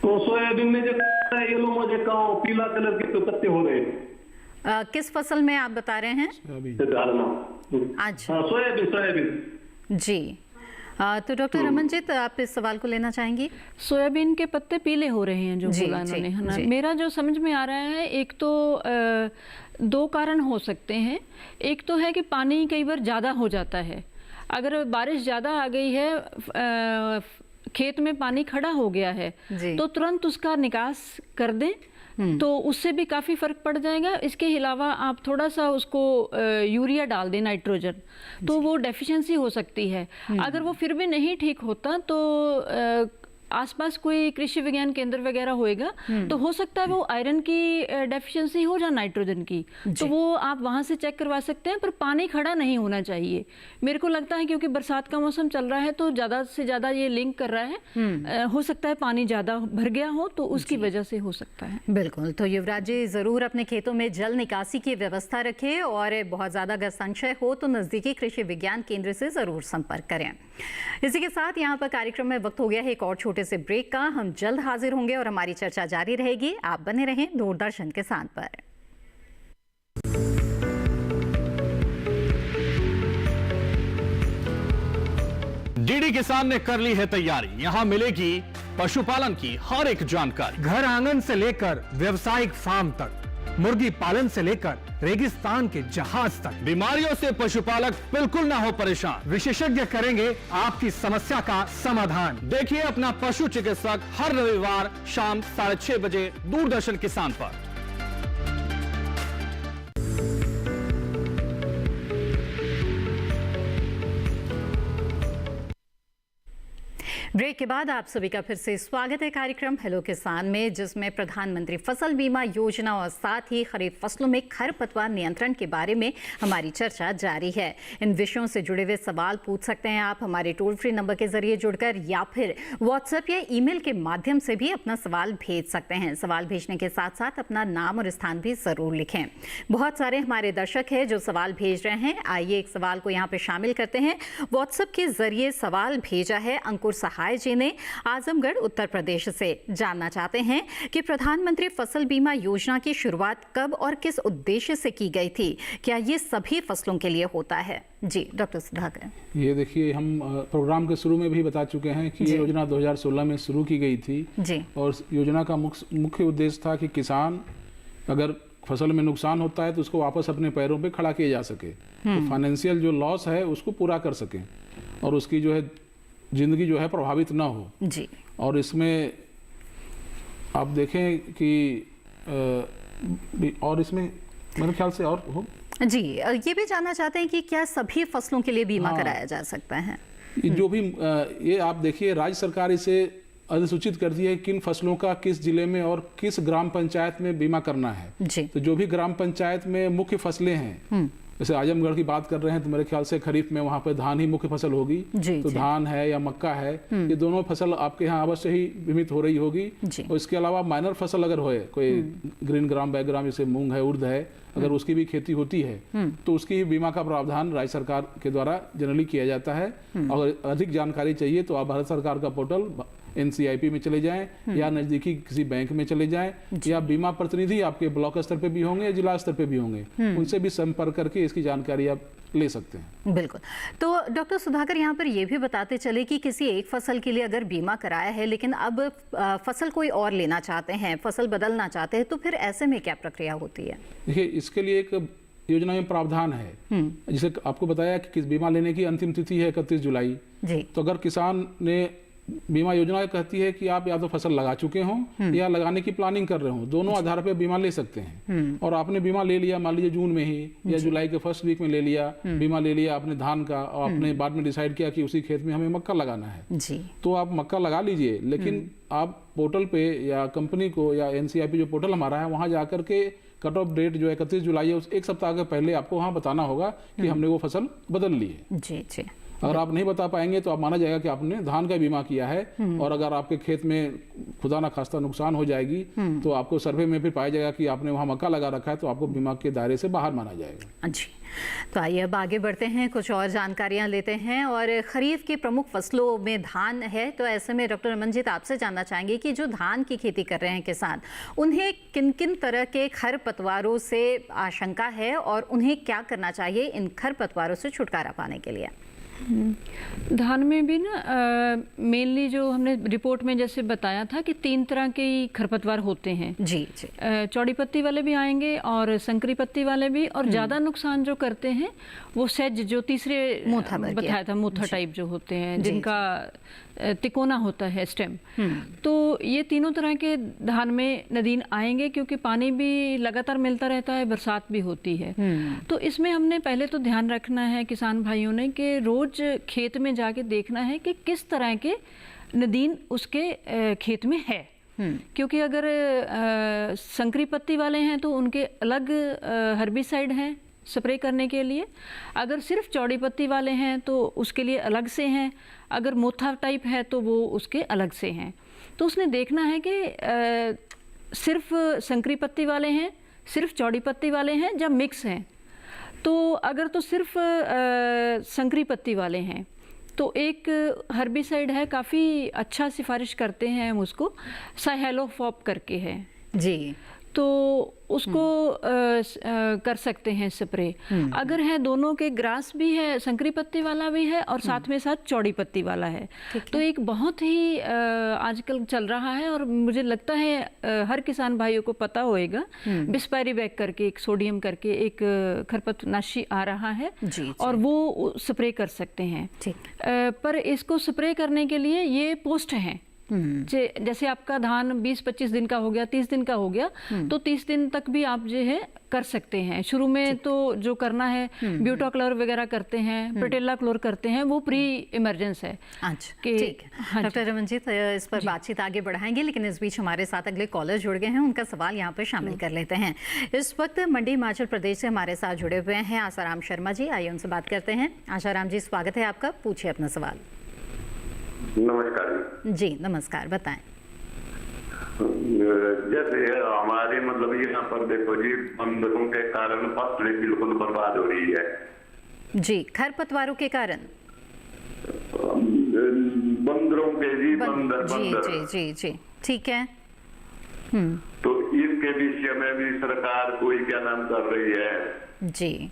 S10: तो सोयाबीन में जो येलो मुझे पीला कलर के पत्ते हो रहे हैं,
S2: किस फसल में आप बता रहे हैं?
S10: अच्छा सोयाबीन
S2: जी। तो डॉक्टर रमनजीत, आप इस सवाल को लेना चाहेंगी?
S4: सोयाबीन के पत्ते पीले हो रहे हैं जो बोला उन्होंने, है ना। मेरा जो समझ में आ रहा है, एक तो 2 कारण हो सकते हैं। एक तो है कि पानी कई बार ज़्यादा हो जाता है, अगर बारिश ज़्यादा आ गई है, खेत में पानी खड़ा हो गया है, तो तुरंत उसका निकास कर दें, तो उससे भी काफ़ी फ़र्क पड़ जाएगा। इसके अलावा आप थोड़ा सा उसको यूरिया डाल दें, नाइट्रोजन, तो वो डेफिशिएंसी हो सकती है। अगर वो फिर भी नहीं ठीक होता तो आसपास कोई कृषि विज्ञान केंद्र वगैरह होएगा तो हो सकता है वो आयरन की डेफिशिएंसी हो या नाइट्रोजन की, तो वो आप वहाँ से चेक करवा सकते हैं, पर पानी खड़ा नहीं होना चाहिए। मेरे को लगता है क्योंकि बरसात का मौसम चल रहा है तो ज़्यादा से ज़्यादा ये लिंक कर रहा है, हो सकता है पानी ज़्यादा भर गया हो तो उसकी वजह से हो सकता है।
S2: बिल्कुल, तो युवराज जी ज़रूर अपने खेतों में जल निकासी की व्यवस्था रखें और बहुत ज़्यादा अगर संशय हो तो नज़दीकी कृषि विज्ञान केंद्र से ज़रूर संपर्क करें। इसी के साथ यहाँ पर कार्यक्रम में वक्त हो गया है एक और छोटे से ब्रेक का। हम जल्द हाजिर होंगे और हमारी चर्चा जारी रहेगी। आप बने रहें दूरदर्शन किसान पर।
S11: डीडी किसान ने कर ली है तैयारी, यहाँ मिलेगी पशुपालन की हर एक जानकारी,
S12: घर आंगन से लेकर व्यावसायिक फार्म तक, मुर्गी पालन से लेकर रेगिस्तान के जहाज तक।
S11: बीमारियों से पशुपालक बिल्कुल ना हो परेशान,
S12: विशेषज्ञ करेंगे आपकी समस्या का समाधान।
S11: देखिए अपना पशु चिकित्सक हर रविवार शाम 6:30 बजे दूरदर्शन किसान पर।
S2: ब्रेक के बाद आप सभी का फिर से स्वागत है कार्यक्रम हेलो किसान में, जिसमें प्रधानमंत्री फसल बीमा योजना और साथ ही खरीफ फसलों में खरपतवार नियंत्रण के बारे में हमारी चर्चा जारी है। इन विषयों से जुड़े हुए सवाल पूछ सकते हैं आप हमारे टोल फ्री नंबर के जरिए जुड़कर, या फिर व्हाट्सएप या ईमेल के माध्यम से भी अपना सवाल भेज सकते हैं। सवाल भेजने के साथ साथ अपना नाम और स्थान भी जरूर लिखें। बहुत सारे हमारे दर्शक हैं जो सवाल भेज रहे हैं। आइए एक सवाल को यहाँ पे शामिल करते हैं। व्हाट्सएप के जरिए सवाल भेजा है अंकुर सहाय जी ने आजमगढ़ उत्तर प्रदेश से। जानना चाहते हैं कि प्रधानमंत्री फसल बीमा योजना की शुरुआत कब और किस उद्देश्य से की गई थी, क्या ये सभी फसलों के लिए होता है? जी डॉक्टर सुधाकर।
S3: ये देखिए, हम प्रोग्राम के शुरू में भी बता चुके हैं कि ये योजना 2016 में शुरू की गई थी
S2: जी।
S3: और योजना का मुख्य उद्देश्य था कि किसान अगर फसल में नुकसान होता है तो उसको वापस अपने पैरों पे खड़ा किया जा सके, तो फाइनेंशियल जो लॉस है उसको पूरा कर सके और उसकी जो है जिंदगी जो है प्रभावित ना हो
S2: जी।
S3: और इसमें आप देखें कि और इसमें मेरे ख्याल से और हो
S2: जी, ये भी जानना चाहते हैं कि क्या सभी फसलों के लिए बीमा कराया जा सकता है?
S3: जो भी ये आप देखिए, राज्य सरकार इसे अधिसूचित कर दी है किन फसलों का किस जिले में और किस ग्राम पंचायत में बीमा करना है
S2: जी।
S3: तो जो भी ग्राम पंचायत में मुख्य फसलें हैं, जैसे आजमगढ़ की बात कर रहे हैं तो मेरे ख्याल से खरीफ में वहाँ पे धान ही मुख्य फसल होगी, तो धान है या मक्का है, ये दोनों फसल आपके यहाँ अवश्य ही बीमित हो रही होगी। और इसके अलावा माइनर फसल अगर होए, कोई ग्रीन ग्राम बैकग्राम जैसे मूंग है, उर्द है, अगर उसकी भी खेती होती है तो उसकी बीमा का प्रावधान राज्य सरकार के द्वारा जनरली किया जाता है। अगर अधिक जानकारी चाहिए तो आप भारत सरकार का पोर्टल NCIP में चले जाएं या नजदीकी किसी बैंक में चले जाएं, या बीमा प्रतिनिधि आपके ब्लॉक स्तर पे भी होंगे या जिला स्तर पे भी होंगे, उनसे भी संपर्क करके इसकी जानकारी आप ले सकते हैं।
S2: बिल्कुल। तो डॉक्टर सुधाकर, यहाँ पर ये भी बताते चले कि किसी एक फसल के लिए अगर बीमा कराया है लेकिन अब फसल कोई और लेना चाहते हैं, फसल बदलना चाहते हैं, तो फिर ऐसे में क्या प्रक्रिया होती है?
S3: देखिए, इसके लिए एक योजना में प्रावधान है, जिसे आपको बताया कि किस बीमा लेने की अंतिम तिथि है 31 जुलाई
S2: जी।
S3: तो अगर किसान ने बीमा योजना कहती है कि आप या तो फसल लगा चुके हों या लगाने की प्लानिंग कर रहे हो, दोनों आधार पे बीमा ले सकते हैं। और आपने बीमा ले लिया, मान लीजिए जून में ही या जुलाई के फर्स्ट वीक में ले लिया, बीमा ले लिया आपने धान का, और आपने बाद में डिसाइड किया कि उसी खेत में हमें मक्का लगाना है
S2: जी।
S3: तो आप मक्का लगा लीजिए, लेकिन आप पोर्टल पे या कंपनी को या NCIP जो पोर्टल हमारा है वहाँ जाकर के कट ऑफ डेट जो 31 जुलाई है उस एक सप्ताह के पहले आपको वहाँ बताना होगा कि हमने वो फसल बदल ली है
S2: जी जी।
S3: अगर आप नहीं बता पाएंगे तो आप माना जाएगा कि आपने धान का बीमा किया है, और अगर आपके खेत में खुदा ना खास्ता नुकसान हो जाएगी तो आपको सर्वे में फिर पाया जाएगा कि आपने वहाँ मक्का लगा रखा है, तो आपको बीमा के दायरे से बाहर माना जाएगा
S2: जी। तो आइए अब आगे बढ़ते हैं, कुछ और जानकारियां लेते हैं। और खरीफ की प्रमुख फसलों में धान है, तो ऐसे में डॉक्टर रमनजीत आपसे जानना चाहेंगे कि जो धान की खेती कर रहे हैं किसान, उन्हें किन किन तरह के खरपतवारों से आशंका है और उन्हें क्या करना चाहिए इन खरपतवारों से छुटकारा पाने के लिए?
S4: धान में भी ना मेनली जो हमने रिपोर्ट में जैसे बताया था कि 3 तरह के खरपतवार होते हैं
S2: जी जी।
S4: चौड़ी पत्ती वाले भी आएंगे और संकरी पत्ती वाले भी, और ज़्यादा नुकसान जो करते हैं वो सेज जो तीसरे बताया था, मोथा टाइप जो होते हैं, जिनका तिकोना होता है स्टेम। तो ये तीनों तरह के धान में नदीन आएंगे, क्योंकि पानी भी लगातार मिलता रहता है, बरसात भी होती है। तो इसमें हमने पहले तो ध्यान रखना है किसान भाइयों ने कि रोज खेत में जाके देखना है कि किस तरह के नदीन उसके खेत में है। क्योंकि अगर संकरी पत्ती वाले हैं तो उनके अलग हर्बिसाइड हैं स्प्रे करने के लिए, अगर सिर्फ चौड़ी पत्ती वाले हैं तो उसके लिए अलग से हैं, अगर मोथा टाइप है तो वो उसके अलग से हैं। तो उसने देखना है कि सिर्फ संकरी पत्ती वाले हैं, सिर्फ चौड़ी पत्ती वाले हैं या मिक्स हैं। तो अगर तो सिर्फ संकरी पत्ती वाले हैं तो एक हर्बिसाइड है, काफ़ी अच्छा सिफारिश करते हैं हम उसको, साहेलोफॉप करके है
S2: जी,
S4: तो उसको कर सकते हैं स्प्रे। अगर है दोनों के, ग्रास भी है, संकरी पत्ती वाला भी है और साथ में साथ चौड़ी पत्ती वाला है, तो एक बहुत ही आजकल चल रहा है और मुझे लगता है हर किसान भाइयों को पता होएगा, बिस्पायरीबैक करके एक सोडियम करके एक खरपतनाशी आ रहा है और वो स्प्रे कर सकते हैं। पर इसको स्प्रे करने के लिए ये पोस्ट हैं, जैसे आपका धान 20-25 दिन का हो गया, 30 दिन का हो गया, तो 30 दिन तक भी आप जो है कर सकते हैं। शुरू में तो जो करना है ब्यूटाक्लोर वगैरह करते हैं, प्रोटेला क्लोर करते हैं, वो प्री इमरजेंस है।
S2: अच्छा, ठीक है डॉक्टर रमनजीत, इस पर बातचीत आगे बढ़ाएंगे, लेकिन इस बीच हमारे साथ अगले कॉलर जुड़ गए हैं, उनका सवाल यहाँ पर शामिल कर लेते हैं। इस वक्त मंडी हिमाचल प्रदेश से हमारे साथ जुड़े हुए हैं आसाराम शर्मा जी, आइए उनसे बात करते हैं। आसाराम जी, स्वागत है आपका, पूछिए अपना सवाल।
S13: नमस्कार
S2: जी, नमस्कार, बताएं।
S13: जैसे हमारे मतलब यहाँ पर देखो जी, बंदरों के कारण फसलें बिल्कुल बर्बाद हो रही है
S2: जी, खरपतवारों के कारण,
S13: बंदरों के जी, बंदर
S2: जी जी जी, ठीक है।
S13: तो इसके विषय में भी सरकार कोई क्या नाम कर रही है
S2: जी।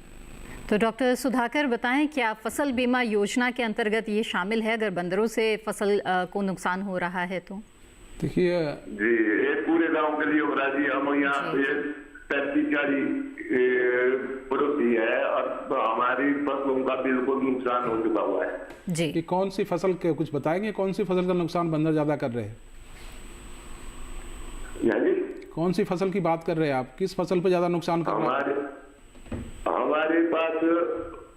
S2: तो डॉक्टर सुधाकर बताएं, क्या फसल बीमा योजना के अंतर्गत ये शामिल है अगर बंदरों से फसल को नुकसान हो रहा है तो?
S3: देखिए
S13: जी, ये पूरे गांव के लिए हो रहा है जी। हम यहाँ 35-40 पड़ोसी है और हमारी फसलों का बिल्कुल नुकसान हो चुका हुआ है
S2: जी।
S3: कि कौन सी फसल के कुछ बताएंगे, कौन सी फसल का नुकसान बंदर ज्यादा कर रहे हैं? कौन सी फसल की बात कर रहे हैं आप, किस फसल पे ज्यादा नुकसान कर रहे हैं?
S13: हमारे पास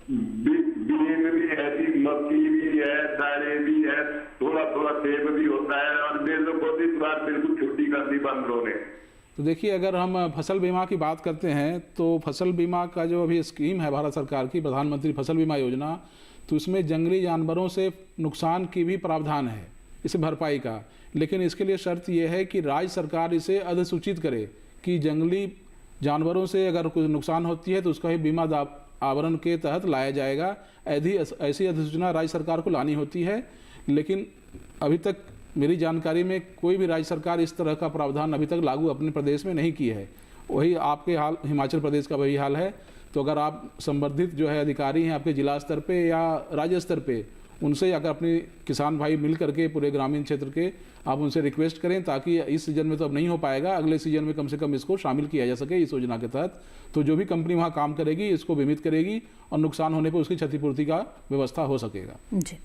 S13: बीन भी है, मक्की भी है, दालें भी है, थोड़ा थोड़ा सेब भी होता है और बेलों को इस बार बिल्कुल छुट्टी कर दी बंदरों ने।
S3: तो देखिए, अगर हम फसल बीमा की बात करते हैं तो फसल बीमा का जो अभी स्कीम है भारत सरकार की, प्रधानमंत्री फसल बीमा योजना, तो इसमें जंगली जानवरों से नुकसान की भी प्रावधान है, इसे भरपाई का। लेकिन इसके लिए शर्त यह है कि राज्य सरकार इसे अधिसूचित करे कि जंगली जानवरों से अगर कुछ नुकसान होती है तो उसका ही बीमा आवरण के तहत लाया जाएगा। ऐसी अधिसूचना राज्य सरकार को लानी होती है, लेकिन अभी तक मेरी जानकारी में कोई भी राज्य सरकार इस तरह का प्रावधान अभी तक लागू अपने प्रदेश में नहीं की है। वही आपके हाल हिमाचल प्रदेश का वही हाल है। तो अगर आप संबंधित जो है अधिकारी हैं आपके जिला स्तर पे या राज्य स्तर पे, उनसे अगर अपने किसान भाई मिल करके पूरे ग्रामीण क्षेत्र के आप उनसे रिक्वेस्ट करें, ताकि इस सीजन में तो अब नहीं हो पाएगा, अगले सीजन में कम से कम इसको शामिल किया जा सके इस योजना के तहत। तो जो भी कंपनी वहाँ काम करेगी इसको बीमित करेगी और नुकसान होने पर उसकी क्षतिपूर्ति का व्यवस्था हो सकेगा।
S2: जी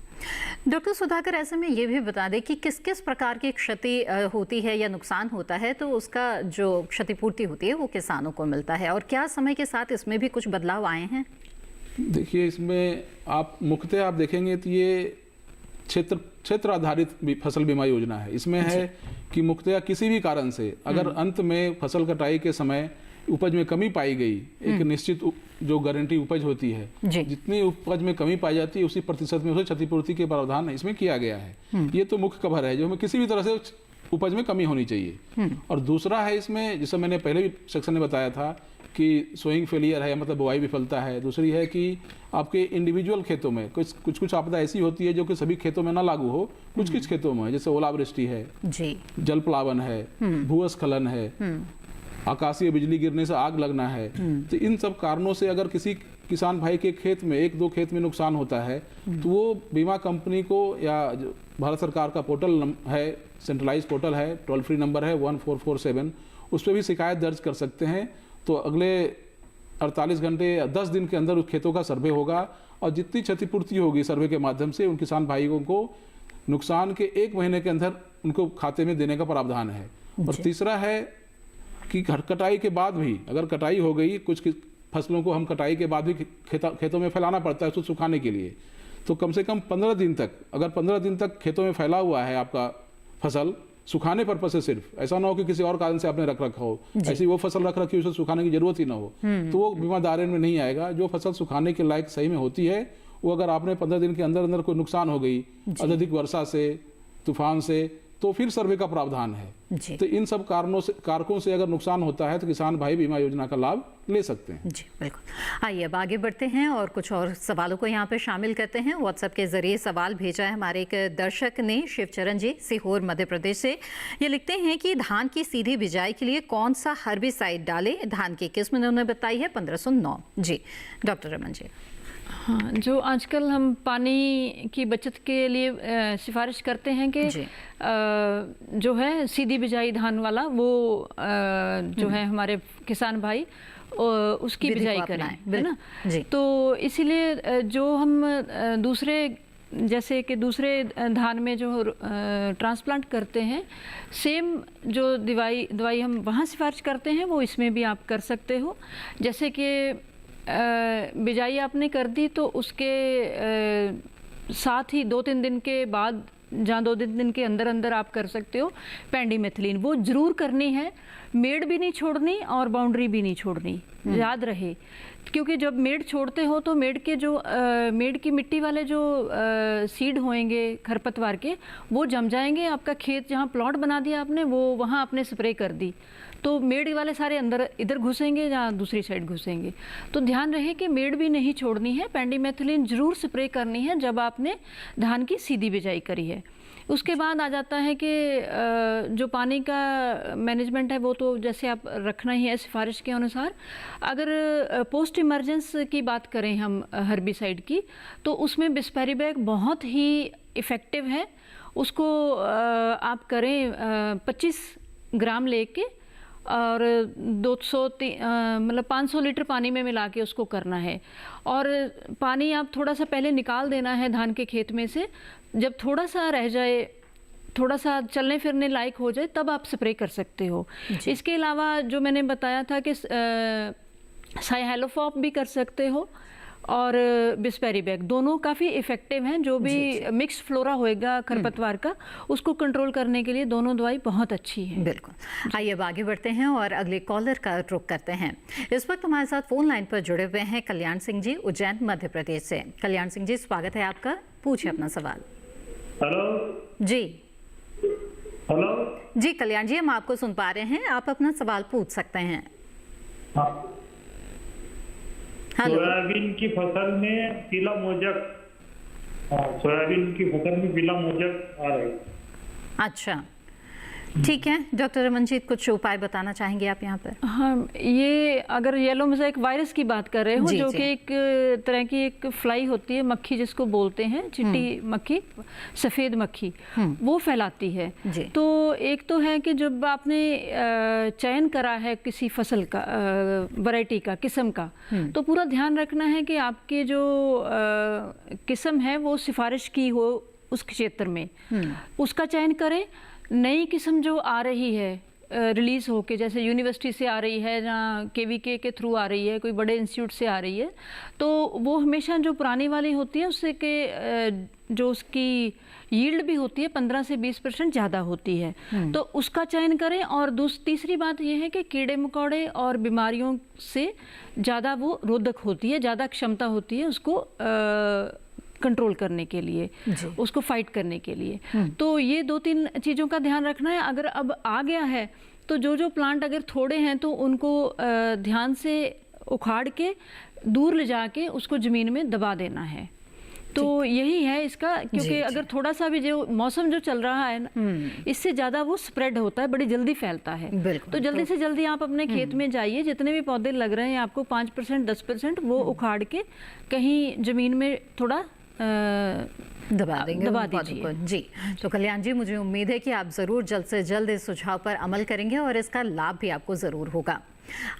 S2: डॉक्टर सुधाकर, ऐसे में ये भी बता दें कि किस किस प्रकार की क्षति होती है या नुकसान होता है तो उसका जो क्षतिपूर्ति होती है वो किसानों को मिलता है, और क्या समय के साथ इसमें भी कुछ बदलाव आए हैं?
S3: देखिए, इसमें आप मुख्यतः आप देखेंगे तो ये क्षेत्र आधारित फसल बीमा योजना है। इसमें है कि मुख्यतः किसी भी कारण से अगर अंत में फसल कटाई के समय उपज में कमी पाई गई, एक निश्चित जो गारंटी उपज होती है, जितनी उपज में कमी पाई जाती है उसी प्रतिशत में उसे क्षतिपूर्ति के प्रावधान इसमें किया गया है। ये तो मुख्य कवर है जो हमें किसी भी तरह से उपज में कमी होनी चाहिए। और दूसरा है इसमें, जिसे मैंने पहले भी सेक्शन में बताया था कि सोइंग फेलियर है, मतलब बुआई विफलता है। दूसरी है कि आपके इंडिविजुअल खेतों में कुछ आपदा ऐसी होती है जो कि सभी खेतों में ना लागू हो, कुछ खेतों में, जैसे ओलावृष्टि है, जल प्लावन है, भूस्खलन है, आकाशीय बिजली गिरने से आग लगना है। तो इन सब कारणों से अगर किसी किसान भाई के खेत में 1-2 खेत में नुकसान होता है तो वो बीमा कंपनी को या भारत सरकार का पोर्टल है, सेंट्रलाइज पोर्टल है, टोल फ्री नंबर है 1447, उस पर भी शिकायत दर्ज कर सकते हैं। तो अगले 48 घंटे या 10 दिन के अंदर उस खेतों का सर्वे होगा और जितनी क्षतिपूर्ति होगी सर्वे के माध्यम से उन किसान भाइयों को नुकसान के 1 महीने के अंदर उनको खाते में देने का प्रावधान है। और तीसरा है कि कटाई के बाद भी अगर कटाई हो गई, कुछ फसलों को हम कटाई के बाद भी खेतों में फैलाना पड़ता है उसको सुखाने के लिए, तो कम से कम 15 दिन तक, अगर 15 दिन तक खेतों में फैला हुआ है आपका फसल सुखाने पर्पज से, सिर्फ ऐसा ना हो कि किसी और कारण से आपने रख रखा हो, ऐसी वो फसल रख रखी उसे सुखाने की जरूरत ही ना हो, तो वो बीमा दायरे में नहीं आएगा। जो फसल सुखाने के लायक सही में होती है, वो अगर आपने 15 दिन के अंदर अंदर कोई नुकसान हो गई अत्यधिक वर्षा से, तूफान से, तो फिर सर्वे का प्रावधान है। तो इन सब कारकों से अगर नुकसान होता है तो किसान भाई बीमा योजना का लाभ ले सकते हैं।
S2: जी बिल्कुल। आइए अब आगे बढ़ते हैं और कुछ और सवालों को यहाँ पे शामिल करते हैं। व्हाट्सएप के जरिए सवाल भेजा है हमारे एक दर्शक ने, शिवचरण जी, सीहोर मध्य प्रदेश से। ये लिखते हैं कि धान की सीधी बिजाई के लिए कौन सा हर्बिसाइड डालें? धान की किस्म उन्होंने बताई है 1509। जी डॉक्टर रमन जी।
S4: हाँ, जो आजकल हम पानी की बचत के लिए सिफारिश करते हैं कि जो है सीधी बिजाई धान वाला, वो जो है हमारे किसान भाई उसकी बिजाई करें, है ना। तो इसीलिए जो हम दूसरे, जैसे कि दूसरे धान में जो ट्रांसप्लांट करते हैं, सेम जो दवाई हम वहाँ सिफारिश करते हैं वो इसमें भी आप कर सकते हो। जैसे कि बिजाई आपने कर दी तो उसके साथ ही 2-3 दिन के बाद, जहाँ 2 दिन के अंदर अंदर आप कर सकते हो पेंडिमेथिलीन। वो जरूर करनी है, मेड़ भी नहीं छोड़नी और बाउंड्री भी नहीं छोड़नी, याद रहे। क्योंकि जब मेड़ छोड़ते हो तो मेड़ के जो मेड़ की मिट्टी वाले जो सीड होंगे खरपतवार के, वो जम जाएंगे। आपका खेत जहाँ प्लॉट बना दिया आपने, वो वहाँ आपने स्प्रे कर दी तो मेड़ वाले सारे अंदर इधर घुसेंगे या दूसरी साइड घुसेंगे। तो ध्यान रहे कि मेड़ भी नहीं छोड़नी है, पेंडिमेथिलीन जरूर स्प्रे करनी है जब आपने धान की सीधी बिजाई करी है। उसके बाद आ जाता है कि जो पानी का मैनेजमेंट है वो तो जैसे आप रखना ही है सिफारिश के अनुसार। अगर पोस्ट इमरजेंस की बात करें हम हर्बिसाइड की, तो उसमें बिस्पेरिबैक बहुत ही इफ़ेक्टिव है। उसको आप करें 25 ग्राम लेके और 500 लीटर पानी में मिला के उसको करना है। और पानी आप थोड़ा सा पहले निकाल देना है धान के खेत में से, जब थोड़ा सा रह जाए, थोड़ा सा चलने फिरने लायक हो जाए, तब आप स्प्रे कर सकते हो। इसके अलावा जो मैंने बताया था कि साइहेलोफॉप भी कर सकते हो और बिस्पेरिबैक, दोनों काफ़ी इफ़ेक्टिव हैं। जो भी मिक्स फ्लोरा होएगा खरपतवार का, उसको कंट्रोल करने के लिए दोनों दवाई बहुत अच्छी है।
S2: बिल्कुल। आइए अब आगे बढ़ते हैं और अगले कॉलर का रुख करते हैं। इस वक्त हमारे साथ फोन लाइन पर जुड़े हुए हैं कल्याण सिंह जी, उज्जैन मध्य प्रदेश से। कल्याण सिंह जी, स्वागत है आपका, पूछिए अपना सवाल।
S10: हेलो
S2: जी।
S10: हेलो
S2: जी कल्याण जी, हम आपको सुन पा रहे हैं, आप अपना सवाल पूछ सकते हैं।
S10: सोयाबीन की फसल में पीला मोजक, सोयाबीन की फसल में पीला मोजक आ रहा है।
S2: अच्छा, ठीक है डॉक्टर रमनजीत, कुछ उपाय बताना चाहेंगे आप यहाँ पर?
S4: हाँ, ये अगर येलो मोज़ेक वायरस की बात कर रहे हो, जो कि एक तरह की एक फ्लाई होती है, मक्खी जिसको बोलते हैं, चिट्टी मक्खी, सफ़ेद मक्खी, वो फैलाती है। तो एक तो है कि जब आपने चयन करा है किसी फसल का, वैरायटी का, किस्म का, तो पूरा ध्यान रखना है कि आपकी जो किस्म है वो सिफारिश की हो उस क्षेत्र में, उसका चयन करें। नई किस्म जो आ रही है रिलीज़ होके, जैसे यूनिवर्सिटी से आ रही है या KVK के थ्रू आ रही है, कोई बड़े इंस्टीट्यूट से आ रही है, तो वो हमेशा जो पुरानी वाली होती है उससे के जो उसकी यील्ड भी होती है 15 से 20% ज़्यादा होती है, तो उसका चयन करें। और तीसरी बात यह है कि कीड़े मकोड़े और बीमारियों से ज़्यादा वो रोधक होती है, ज़्यादा क्षमता होती है उसको कंट्रोल करने के लिए, उसको फाइट करने के लिए। तो ये 2-3 चीज़ों का ध्यान रखना है। अगर अब आ गया है तो जो प्लांट अगर थोड़े हैं तो उनको ध्यान से उखाड़ के दूर ले जाके उसको ज़मीन में दबा देना है। तो यही है इसका, क्योंकि अगर थोड़ा सा भी जो मौसम जो चल रहा है ना, इससे ज़्यादा वो स्प्रेड होता है, बड़ी जल्दी फैलता है। तो जल्दी से जल्दी आप अपने खेत में जाइए, जितने भी पौधे लग रहे हैं आपको 5% 10% वो उखाड़ के कहीं ज़मीन में थोड़ा
S2: दबा दीजिए। जी, तो कल्याण जी, मुझे उम्मीद है कि आप ज़रूर जल्द से जल्द इस सुझाव पर अमल करेंगे और इसका लाभ भी आपको ज़रूर होगा।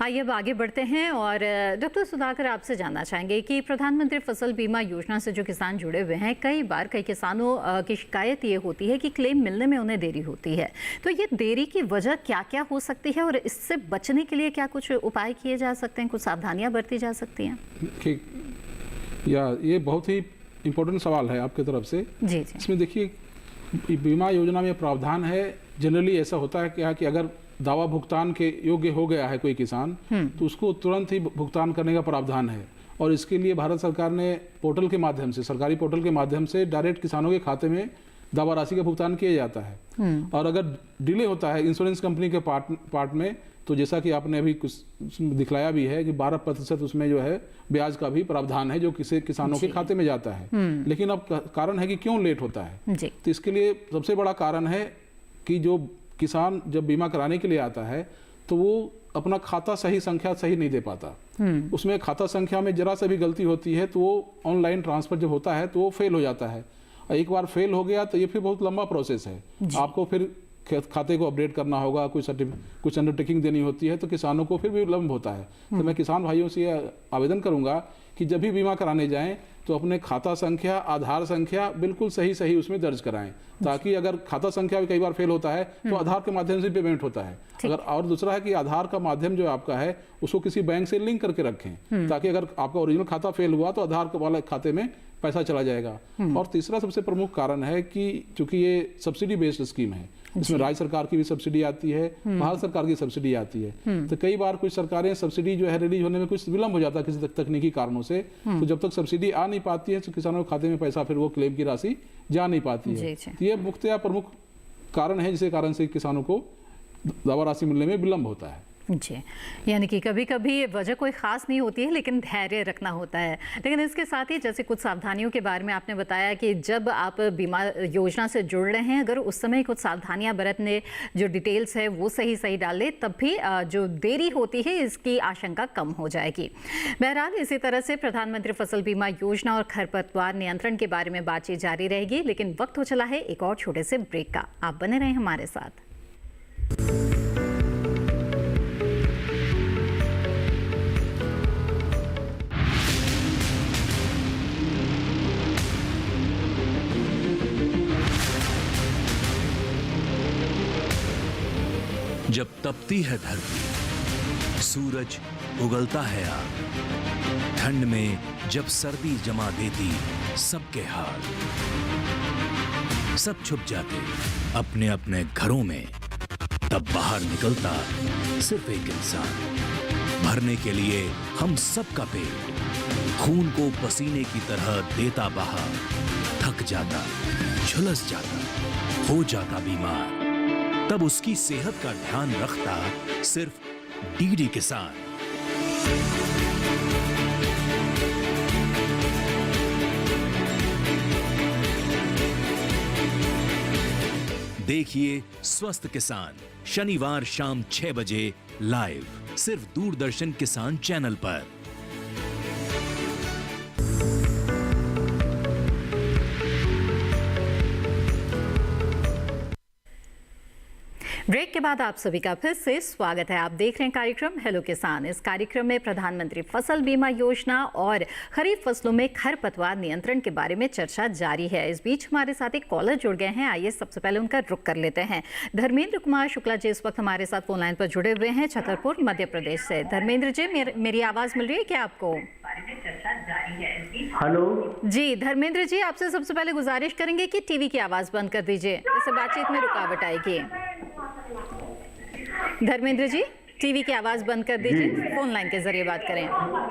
S2: आइए अब आगे बढ़ते हैं और डॉक्टर सुधाकर आपसे जानना चाहेंगे कि प्रधानमंत्री फसल बीमा योजना से जो किसान जुड़े हुए हैं, कई बार कई किसानों की शिकायत ये होती है कि क्लेम मिलने में उन्हें देरी होती है। तो ये देरी की वजह क्या क्या हो सकती है और इससे बचने के लिए क्या कुछ उपाय किए जा सकते हैं, कुछ सावधानियाँ बरती जा सकती हैं?
S3: ये बहुत ही इम्पोर्टेंट सवाल है आपकी तरफ से।
S2: जी।
S3: इसमें देखिए बीमा योजना में प्रावधान है, जनरली ऐसा होता है क्या कि अगर दावा भुगतान के योग्य हो गया है कोई किसान तो उसको तुरंत ही भुगतान करने का प्रावधान है। और इसके लिए भारत सरकार ने पोर्टल के माध्यम से, सरकारी पोर्टल के माध्यम से डायरेक्ट किसानों के खाते में दावा राशि का भुगतान किया जाता है। और अगर डिले होता है इंश्योरेंस कंपनी के पार्ट में, तो जैसा कि आपने अभी कुछ दिखलाया भी है कि 12% उसमें जो है ब्याज का भी प्रावधान है जो किसानों के खाते में जाता है। लेकिन अब कारण है कि क्यों लेट होता है, तो इसके लिए सबसे बड़ा कारण है कि जो किसान जब बीमा कराने के लिए आता है तो वो अपना खाता सही संख्या सही नहीं दे पाता। उसमें खाता संख्या में जरा सा भी गलती होती है तो वो ऑनलाइन ट्रांसफर जब होता है तो वो फेल हो जाता है। एक बार फेल हो गया तो ये फिर बहुत लंबा प्रोसेस है। आपको फिर खाते को अपडेट करना होगा, कुछ अंडरटेकिंग देनी होती है, तो किसानों को फिर भी विलम्ब होता है। तो मैं किसान भाइयों से आवेदन करूंगा कि जब भी बीमा कराने जाएं तो अपने खाता संख्या, आधार संख्या बिल्कुल सही उसमें दर्ज कराएं, ताकि अगर खाता संख्या भी कई बार फेल होता है तो आधार के माध्यम से पेमेंट होता है। अगर और दूसरा है कि आधार का माध्यम जो आपका है उसको किसी बैंक से लिंक करके रखें, ताकि अगर आपका ओरिजिनल खाता फेल हुआ तो आधार वाले खाते में पैसा चला जाएगा। और तीसरा सबसे प्रमुख कारण है कि चूंकि ये सब्सिडी बेस्ड स्कीम है, इसमें राज्य सरकार की भी सब्सिडी आती है, भारत सरकार की सब्सिडी आती है। तो कई बार कुछ सरकारें सब्सिडी जो है रिलीज होने में कुछ विलम्ब हो जाता है किसी तकनीकी कारणों से, तो जब तक सब्सिडी आ नहीं पाती है तो किसानों के खाते में पैसा, फिर वो क्लेम की राशि जा नहीं पाती है। तो ये मुख्यतः प्रमुख कारण है जिसके कारण से किसानों को दावा राशि मिलने में विलम्ब होता है।
S2: जी, यानी कि कभी कभी वजह कोई ख़ास नहीं होती है लेकिन धैर्य रखना होता है। लेकिन इसके साथ ही जैसे कुछ सावधानियों के बारे में आपने बताया कि जब आप बीमा योजना से जुड़ रहे हैं, अगर उस समय कुछ सावधानियां बरतने, जो डिटेल्स है वो सही डाले, तब भी जो देरी होती है इसकी आशंका कम हो जाएगी। बहरहाल इसी तरह से प्रधानमंत्री फसल बीमा योजना और खरपतवार नियंत्रण के बारे में बातचीत जारी रहेगी, लेकिन वक्त हो चला है एक और छोटे से ब्रेक का। आप बने रहें हमारे साथ।
S1: जब तपती है धरती, सूरज उगलता है आग, ठंड में जब सर्दी जमा देती सबके हाल, सब छुप जाते अपने अपने घरों में, तब बाहर निकलता सिर्फ एक इंसान, भरने के लिए हम सबका पेट, खून को पसीने की तरह देता बहा, थक जाता, झुलस जाता, हो जाता बीमार, तब उसकी सेहत का ध्यान रखता सिर्फ डीडी किसान। देखिए स्वस्थ किसान शनिवार शाम 6 बजे लाइव, सिर्फ दूरदर्शन किसान चैनल पर।
S2: ब्रेक के बाद आप सभी का फिर से स्वागत है। आप देख रहे हैं कार्यक्रम हेलो किसान। इस कार्यक्रम में प्रधानमंत्री फसल बीमा योजना और खरीफ फसलों में खरपतवार नियंत्रण के बारे में चर्चा जारी है। इस बीच हमारे साथ एक कॉलर जुड़ गए हैं, आइए सबसे पहले उनका रुख कर लेते हैं। धर्मेंद्र कुमार शुक्ला जी इस वक्त हमारे साथ फोन लाइन पर जुड़े हुए हैं छतरपुर मध्य प्रदेश से। धर्मेंद्र जी, मेरी आवाज मिल रही है क्या आपको?
S14: हेलो
S2: जी धर्मेंद्र जी, आपसे सबसे पहले गुजारिश करेंगे कि टीवी की आवाज बंद कर दीजिए, इससे बातचीत में रुकावट आएगी। धर्मेंद्र जी, टीवी की आवाज बंद कर दीजिए, फोन लाइन के जरिए बात करें।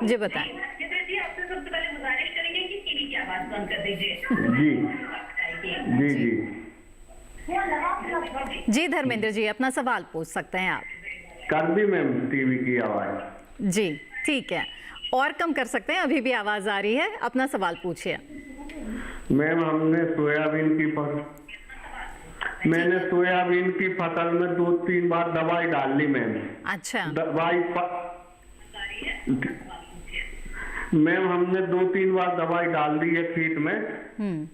S2: जी बताएं। आपसे सबसे पहले गुजारिश करेंगे कि टीवी की आवाज बंद कर दीजिए। जी धर्मेंद्र जी, अपना सवाल पूछ सकते हैं आप।
S14: कर दी मैम टीवी की आवाज?
S2: जी ठीक है, और कम कर सकते हैं, अभी भी आवाज आ रही है। अपना सवाल पूछिए।
S14: मैम हमने मैंने सोयाबीन की फसल में 2-3 बार दवाई डाल ली मैम।
S2: अच्छा।
S14: मैम हमने 2-3 बार दवाई डाल दी है खेत में,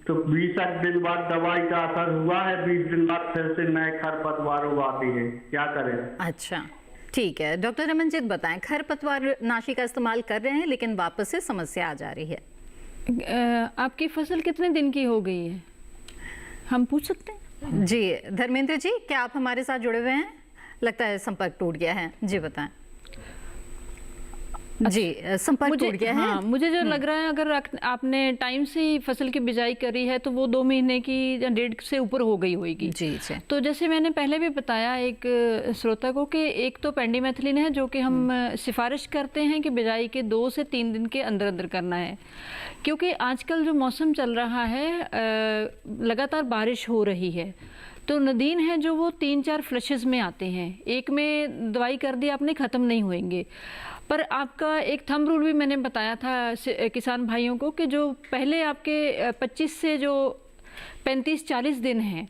S14: तो 20 दिन बाद दवाई का असर हुआ है, 20 दिन बाद फिर से नए खरपतवार उगाती है, क्या करें?
S2: अच्छा, ठीक है डॉक्टर रमनजीत, बताएं, खरपतवार नाशी का इस्तेमाल कर रहे हैं लेकिन वापस से समस्या आ जा रही है।
S4: आपकी फसल कितने दिन की हो गई है, हम पूछ सकते हैं?
S2: जी धर्मेंद्र जी, क्या आप हमारे साथ जुड़े हुए हैं? लगता है संपर्क टूट गया है। जी बताएं। जी संपर्क टूट गया है।
S4: हाँ, मुझे जो लग रहा है, अगर आपने टाइम से ही फसल की बिजाई करी है तो वो 2 महीने की या 1.5 से ऊपर हो गई होगी।
S2: जी जी।
S4: तो जैसे मैंने पहले भी बताया एक श्रोता को कि एक तो पेंडिमेथिलिन है जो कि हम सिफारिश करते हैं कि बिजाई के 2 से 3 दिन के अंदर अंदर करना है, क्योंकि आजकल जो मौसम चल रहा है लगातार बारिश हो रही है, तो नदीन है जो वो 3-4 फ्लशेज में आते हैं, एक में दवाई कर दी आपने, ख़त्म नहीं होंगे। पर आपका एक थंब रूल भी मैंने बताया था किसान भाइयों को कि जो पहले आपके 25 से जो 35-40 दिन हैं,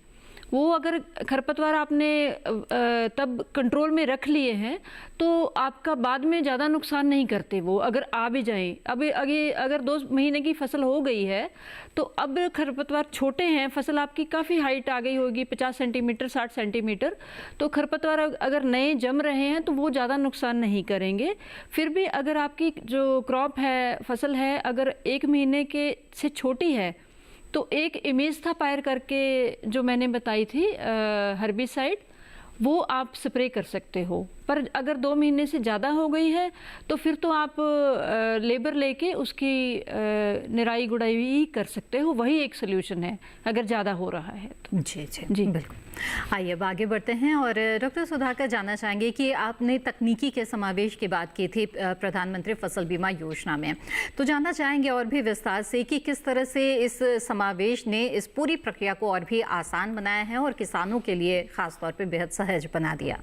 S4: वो अगर खरपतवार आपने तब कंट्रोल में रख लिए हैं तो आपका बाद में ज़्यादा नुकसान नहीं करते वो, अगर आ भी जाएं। अगर 2 महीने की फसल हो गई है तो अब खरपतवार छोटे हैं, फसल आपकी काफ़ी हाइट आ गई होगी, 50 सेंटीमीटर 60 सेंटीमीटर, तो खरपतवार अगर नए जम रहे हैं तो वो ज़्यादा नुकसान नहीं करेंगे। फिर भी अगर आपकी जो क्रॉप है, फसल है, अगर 1 महीने के से छोटी है तो एक इमेज था पायर करके जो मैंने बताई थी हर्बिसाइड, वो आप स्प्रे कर सकते हो। पर अगर 2 महीने से ज़्यादा हो गई है तो फिर तो आप लेबर लेके उसकी निराई गुड़ाई भी कर सकते हो, वही एक सोल्यूशन है अगर ज़्यादा हो रहा है तो।
S2: जी जी जी बिल्कुल। आइए अब आगे बढ़ते हैं और डॉक्टर सुधाकर जानना चाहेंगे कि आपने तकनीकी के समावेश की बात की थी प्रधानमंत्री फसल बीमा योजना में, तो जानना चाहेंगे और भी विस्तार से कि किस तरह से इस समावेश ने इस पूरी प्रक्रिया को और भी आसान बनाया है और किसानों के लिए खासतौर पर बेहद सहज बना दिया।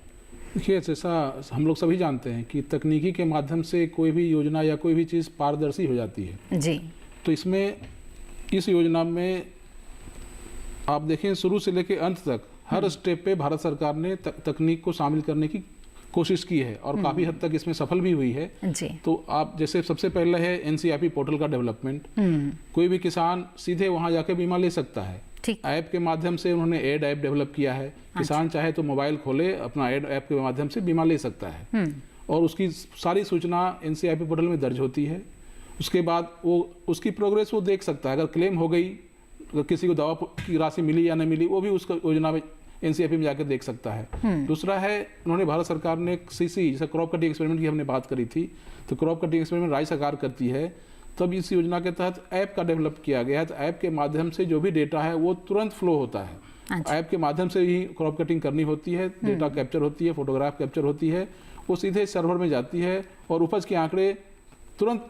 S3: देखिए, जैसा हम लोग सभी जानते हैं कि तकनीकी के माध्यम से कोई भी योजना या कोई भी चीज़ पारदर्शी हो जाती है।
S2: जी।
S3: तो इसमें इस योजना में आप देखें शुरू से लेकर अंत तक हर स्टेप पे भारत सरकार ने तकनीक को शामिल करने की कोशिश की है और काफ़ी हद तक इसमें सफल भी हुई है।
S2: जी।
S3: तो आप जैसे सबसे पहले है NCIP पोर्टल का डेवलपमेंट, कोई भी किसान सीधे वहाँ जाके बीमा ले सकता है। ऐप के माध्यम से उन्होंने एड ऐप डेवलप किया है, किसान चाहे तो मोबाइल खोले अपना एड ऐप के माध्यम से बीमा ले सकता है और उसकी सारी सूचना NCIP पोर्टल में दर्ज होती है। उसके बाद वो उसकी प्रोग्रेस वो देख सकता है, अगर क्लेम हो गई, अगर किसी को दवा की राशि मिली या नहीं मिली, वो भी उस योजना में NCIP में जाकर देख सकता है। दूसरा है, उन्होंने भारत सरकार ने CC जैसे क्रॉप कटिंग एक्सपेरिमेंट की हमने बात करी थी, तो क्रॉप कटिंग एक्सपेरिमेंट राज्य सरकार करती है, तब इस योजना के तहत ऐप का डेवलप किया गया है। तो ऐप के माध्यम से जो भी डेटा है वो तुरंत फ्लो होता है। ऐप के माध्यम से ही क्रॉप कटिंग करनी होती है, डेटा कैप्चर होती है, फोटोग्राफ कैप्चर होती है, वो सीधे सर्वर में जाती है और उपज के आंकड़े तुरंत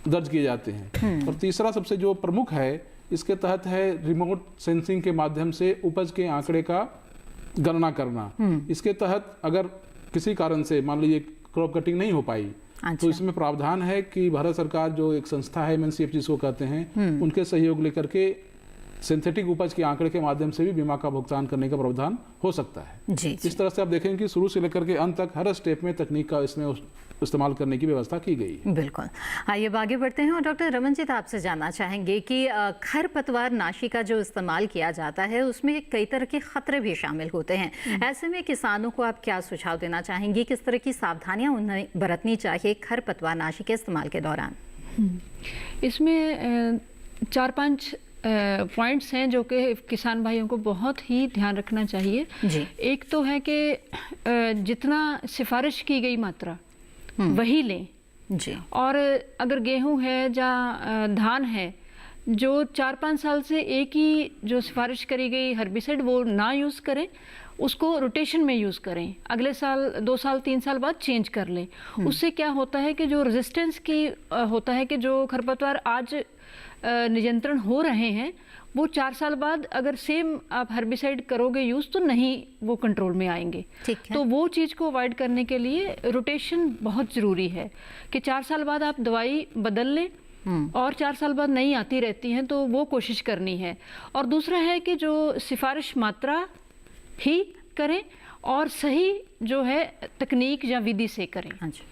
S3: दर्ज किए जाते हैं। और तीसरा सबसे जो प्रमुख है इसके तहत है रिमोट सेंसिंग के माध्यम से उपज के आंकड़े का गणना करना। इसके तहत अगर किसी कारण से मान लीजिए क्रॉप कटिंग नहीं हो पाई, तो इसमें प्रावधान है कि भारत सरकार जो एक संस्था है MNCF जिसको कहते हैं, उनके सहयोग लेकर के सिंथेटिक उपज के आंकड़े के माध्यम से भी बीमा का भुगतान करने का प्रावधान हो सकता है।
S2: जी।
S3: इस तरह से आप देखेंगे कि शुरू से लेकर के अंत तक हर स्टेप में तकनीक का इसमें इस्तेमाल करने की व्यवस्था की गई है।
S2: बिल्कुल। आइए अब आगे बढ़ते हैं और डॉक्टर रमनजीत आपसे जानना चाहेंगे कि खरपतवार नाशी का जो इस्तेमाल किया जाता है उसमें कई तरह के खतरे भी शामिल होते हैं। ऐसे में किसानों को आप क्या सुझाव देना चाहेंगे, किस तरह की सावधानियां उन्हें बरतनी चाहिए खरपतवार नाशी के इस्तेमाल के दौरान?
S4: इसमें 4-5 पॉइंट्स हैं जो कि किसान भाइयों को बहुत ही ध्यान रखना चाहिए।
S2: जी।
S4: एक तो है कि जितना सिफारिश की गई मात्रा वही लें।
S2: जी।
S4: और अगर गेहूं है या धान है, जो 4-5 साल से एक ही जो सिफारिश करी गई हर्बिसाइड वो ना यूज़ करें, उसको रोटेशन में यूज़ करें, अगले साल 2 साल 3 साल बाद चेंज कर लें। उससे क्या होता है कि जो रेजिस्टेंस की होता है कि जो खरपतवार आज नियंत्रण हो रहे हैं वो 4 साल बाद अगर सेम आप हर्बिसाइड करोगे यूज़ तो नहीं वो कंट्रोल में आएंगे। तो वो चीज़ को अवॉइड करने के लिए रोटेशन बहुत ज़रूरी है कि 4 साल बाद आप दवाई बदल लें और 4 साल बाद नई आती रहती हैं, तो वो कोशिश करनी है। और दूसरा है कि जो सिफारिश मात्रा ही करें और सही जो है तकनीक या विधि से करें।
S2: हाँ जी,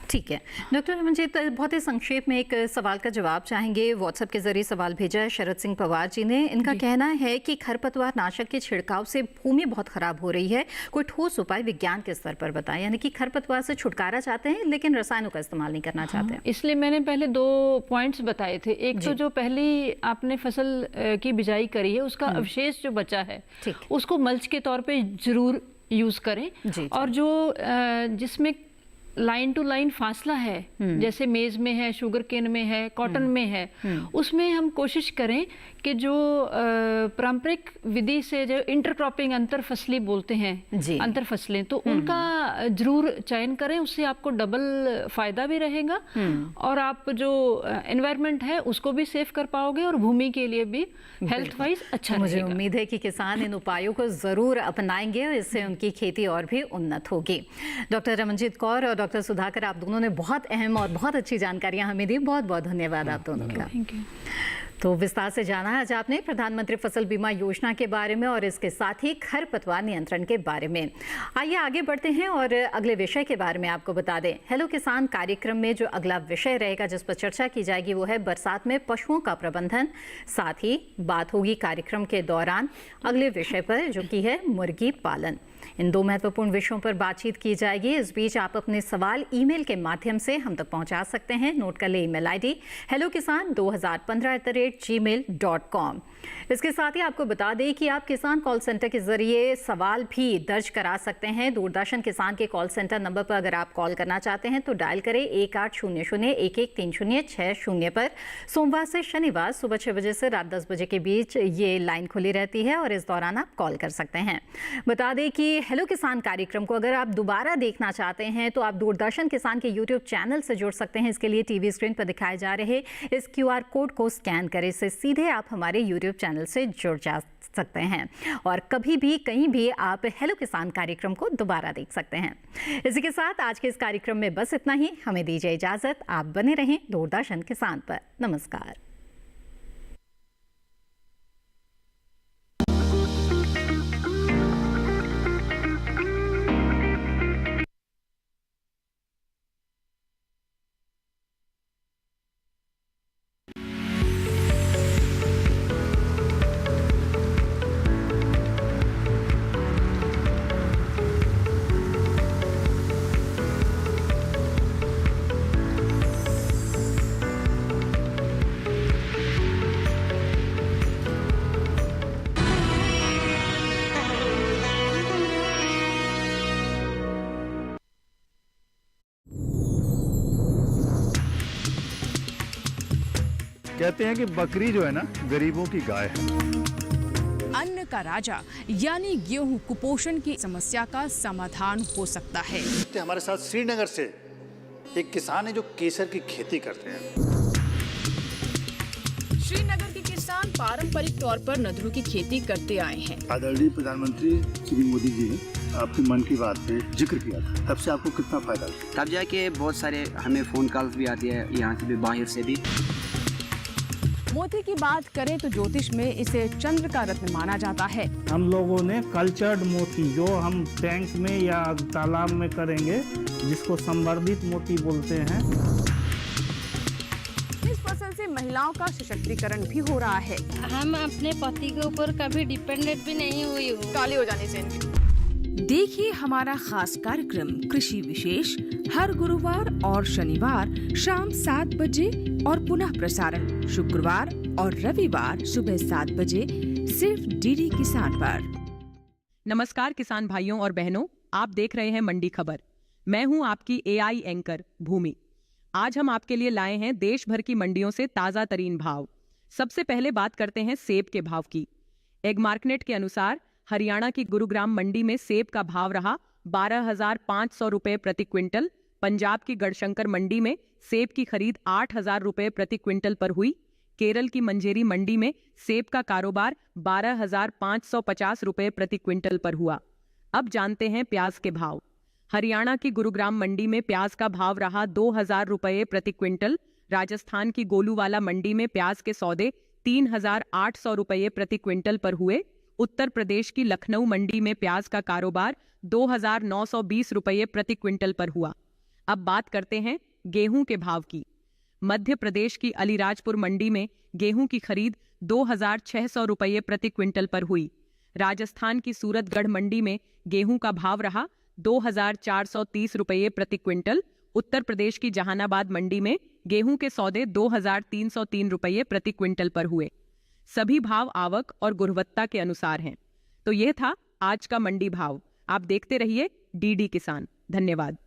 S2: ठीक है। डॉक्टर रमनजीत, बहुत ही संक्षेप में एक सवाल का जवाब चाहेंगे। व्हाट्सएप के जरिए सवाल भेजा है शरद सिंह पवार जी ने। इनका कहना है कि खरपतवार नाशक के छिड़काव से भूमि बहुत खराब हो रही है, कोई ठोस उपाय विज्ञान के स्तर पर बताएं। यानी कि खरपतवार से छुटकारा चाहते हैं लेकिन रसायनों का इस्तेमाल नहीं करना चाहते हैं।
S4: इसलिए मैंने पहले 2 पॉइंट्स बताए थे। एक तो जो पहली आपने फसल की बिजाई करी है उसका अवशेष जो बचा है उसको मल्च के तौर पे जरूर यूज करें। और जो जिसमें लाइन टू लाइन फासला है, जैसे मेज में है, शुगर केन में है, कॉटन में है, उसमें हम कोशिश करें कि जो पारंपरिक विधि से जो इंटरक्रॉपिंग अंतर फसली बोलते हैं, अंतर फसलें, तो उनका जरूर चयन करें। उससे आपको डबल फायदा भी रहेगा और आप जो एनवायरनमेंट है उसको भी सेव कर पाओगे और भूमि के लिए भी हेल्थ वाइज अच्छा
S2: मुझे
S4: रहेगा।
S2: उम्मीद है कि किसान इन उपायों को जरूर अपनाएंगे और इससे उनकी खेती और भी उन्नत होगी। डॉक्टर रमनजीत कौर और डॉक्टर सुधाकर, आप दोनों ने बहुत अहम और बहुत अच्छी जानकारियां हमें दी। बहुत बहुत धन्यवाद आप दोनों का।
S4: Thank you.
S2: तो विस्तार से जाना आज आपने प्रधानमंत्री फसल बीमा योजना के बारे में और इसके साथ ही खरपतवार नियंत्रण के बारे में। आइए आगे बढ़ते हैं और अगले विषय के बारे में आपको बता दें। हेलो किसान कार्यक्रम में जो अगला विषय रहेगा जिस पर चर्चा की जाएगी वो है बरसात में पशुओं का प्रबंधन। साथ ही बात होगी कार्यक्रम के दौरान अगले विषय पर जो कि है मुर्गी पालन। इन 2 महत्वपूर्ण विषयों पर बातचीत की जाएगी। इस बीच आप अपने सवाल ईमेल के माध्यम से हम तक पहुंचा सकते हैं। नोट कर ले ईमेल आईडी hellokisan2015@gmail.com। इसके साथ ही आपको बता दें कि आप किसान कॉल सेंटर के जरिए सवाल भी दर्ज करा सकते हैं। दूरदर्शन किसान के कॉल सेंटर नंबर पर अगर आप कॉल करना चाहते हैं तो डायल करें 1800-113060 पर। सोमवार से शनिवार सुबह 6 बजे से रात 10 बजे के बीच ये लाइन खुली रहती है और इस दौरान आप कॉल कर सकते हैं। बता दें कि हेलो किसान कार्यक्रम को अगर आप दोबारा देखना चाहते हैं तो आप दूरदर्शन किसान के यूट्यूब चैनल से जुड़ सकते हैं। इसके लिए टीवी स्क्रीन पर दिखाए जा रहे इस QR कोड को स्कैन करें, इससे सीधे आप हमारे यूट्यूब चैनल से जुड़ जा सकते हैं और कभी भी कहीं भी आप हेलो किसान कार्यक्रम को दोबारा देख सकते हैं। इसी के साथ आज के इस कार्यक्रम में बस इतना ही। हमें दीजिए इजाजत। आप बने रहें दूरदर्शन किसान पर। नमस्कार।
S15: कहते हैं कि बकरी जो है ना गरीबों की गाय है।
S16: अन्न का राजा यानी गेहूं कुपोषण की समस्या का समाधान हो सकता है।
S17: हमारे साथ श्रीनगर से एक किसान है जो केसर की खेती करते हैं।
S16: श्रीनगर के किसान पारंपरिक तौर पर नदरू की खेती करते आए हैं।
S17: आदरणीय प्रधानमंत्री श्री मोदी जी ने आपकी मन की बात पे जिक्र किया था, तब से आपको कितना फायदा हुआ?
S18: तब जाके बहुत सारे हमें फोन कॉल्स भी आती है, यहाँ से भी बाहर से भी।
S16: मोती की बात करें तो ज्योतिष में इसे चंद्र का रत्न माना जाता है।
S19: हम लोगों ने कल्चर्ड मोती जो हम टैंक में या तालाब में करेंगे, जिसको संवर्धित मोती बोलते हैं।
S16: इस फसल से महिलाओं का सशक्तिकरण भी हो रहा है।
S6: हम अपने पति के ऊपर कभी डिपेंडेंट भी नहीं हुई हूँ।
S16: काली हो जाने से देखिए हमारा खास कार्यक्रम कृषि विशेष हर गुरुवार और शनिवार शाम 7 बजे और पुनः प्रसारण शुक्रवार और रविवार सुबह 7 बजे सिर्फ डीडी किसान पर।
S20: नमस्कार किसान भाइयों और बहनों, आप देख रहे हैं मंडी खबर। मैं हूं आपकी AI एंकर भूमि। आज हम आपके लिए लाए हैं देश भर की मंडियों से ताजा तरीन भाव। सबसे पहले बात करते हैं सेब के भाव की। एग मार्केट के अनुसार हरियाणा की गुरुग्राम मंडी में सेब का भाव रहा 12,500 रुपए प्रति क्विंटल। पंजाब की गढ़शंकर मंडी में सेब की खरीद 8,000 रुपए प्रति क्विंटल पर हुई। केरल की मंजेरी मंडी में सेब का कारोबार 12,550 रुपए प्रति क्विंटल पर हुआ। अब जानते हैं प्याज के भाव। हरियाणा की गुरुग्राम मंडी में प्याज का भाव रहा 2,000 रुपए प्रति क्विंटल। राजस्थान की गोलूवाला मंडी में प्याज के सौदे 3,800 रुपए प्रति क्विंटल पर हुए। उत्तर प्रदेश की लखनऊ मंडी में प्याज का कारोबार 2,920 रुपये प्रति क्विंटल पर हुआ। अब बात करते हैं गेहूं के भाव की। मध्य प्रदेश की अलीराजपुर मंडी में गेहूं की खरीद 2,600 रुपये प्रति क्विंटल पर हुई। राजस्थान की सूरतगढ़ मंडी में गेहूं का भाव रहा 2,430 रुपये प्रति क्विंटल। उत्तर प्रदेश की जहानाबाद मंडी में गेहूं के सौदे 2,303 रुपये प्रति क्विंटल पर हुए। सभी भाव आवक और गुणवत्ता के अनुसार हैं। तो यह था आज का मंडी भाव। आप देखते रहिए डीडी किसान। धन्यवाद।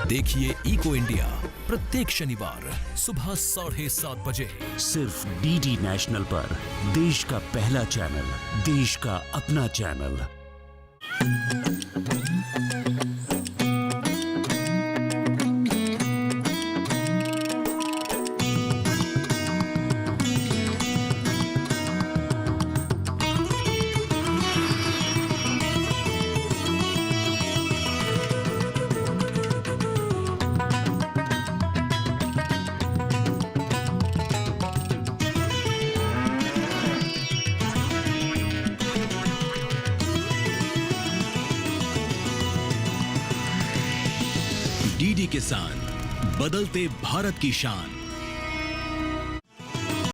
S21: देखिए इको इंडिया प्रत्येक शनिवार सुबह 7:30 बजे
S22: सिर्फ डीडी नेशनल पर। देश का पहला चैनल, देश का अपना चैनल। डीडी किसान, बदलते भारत की शान।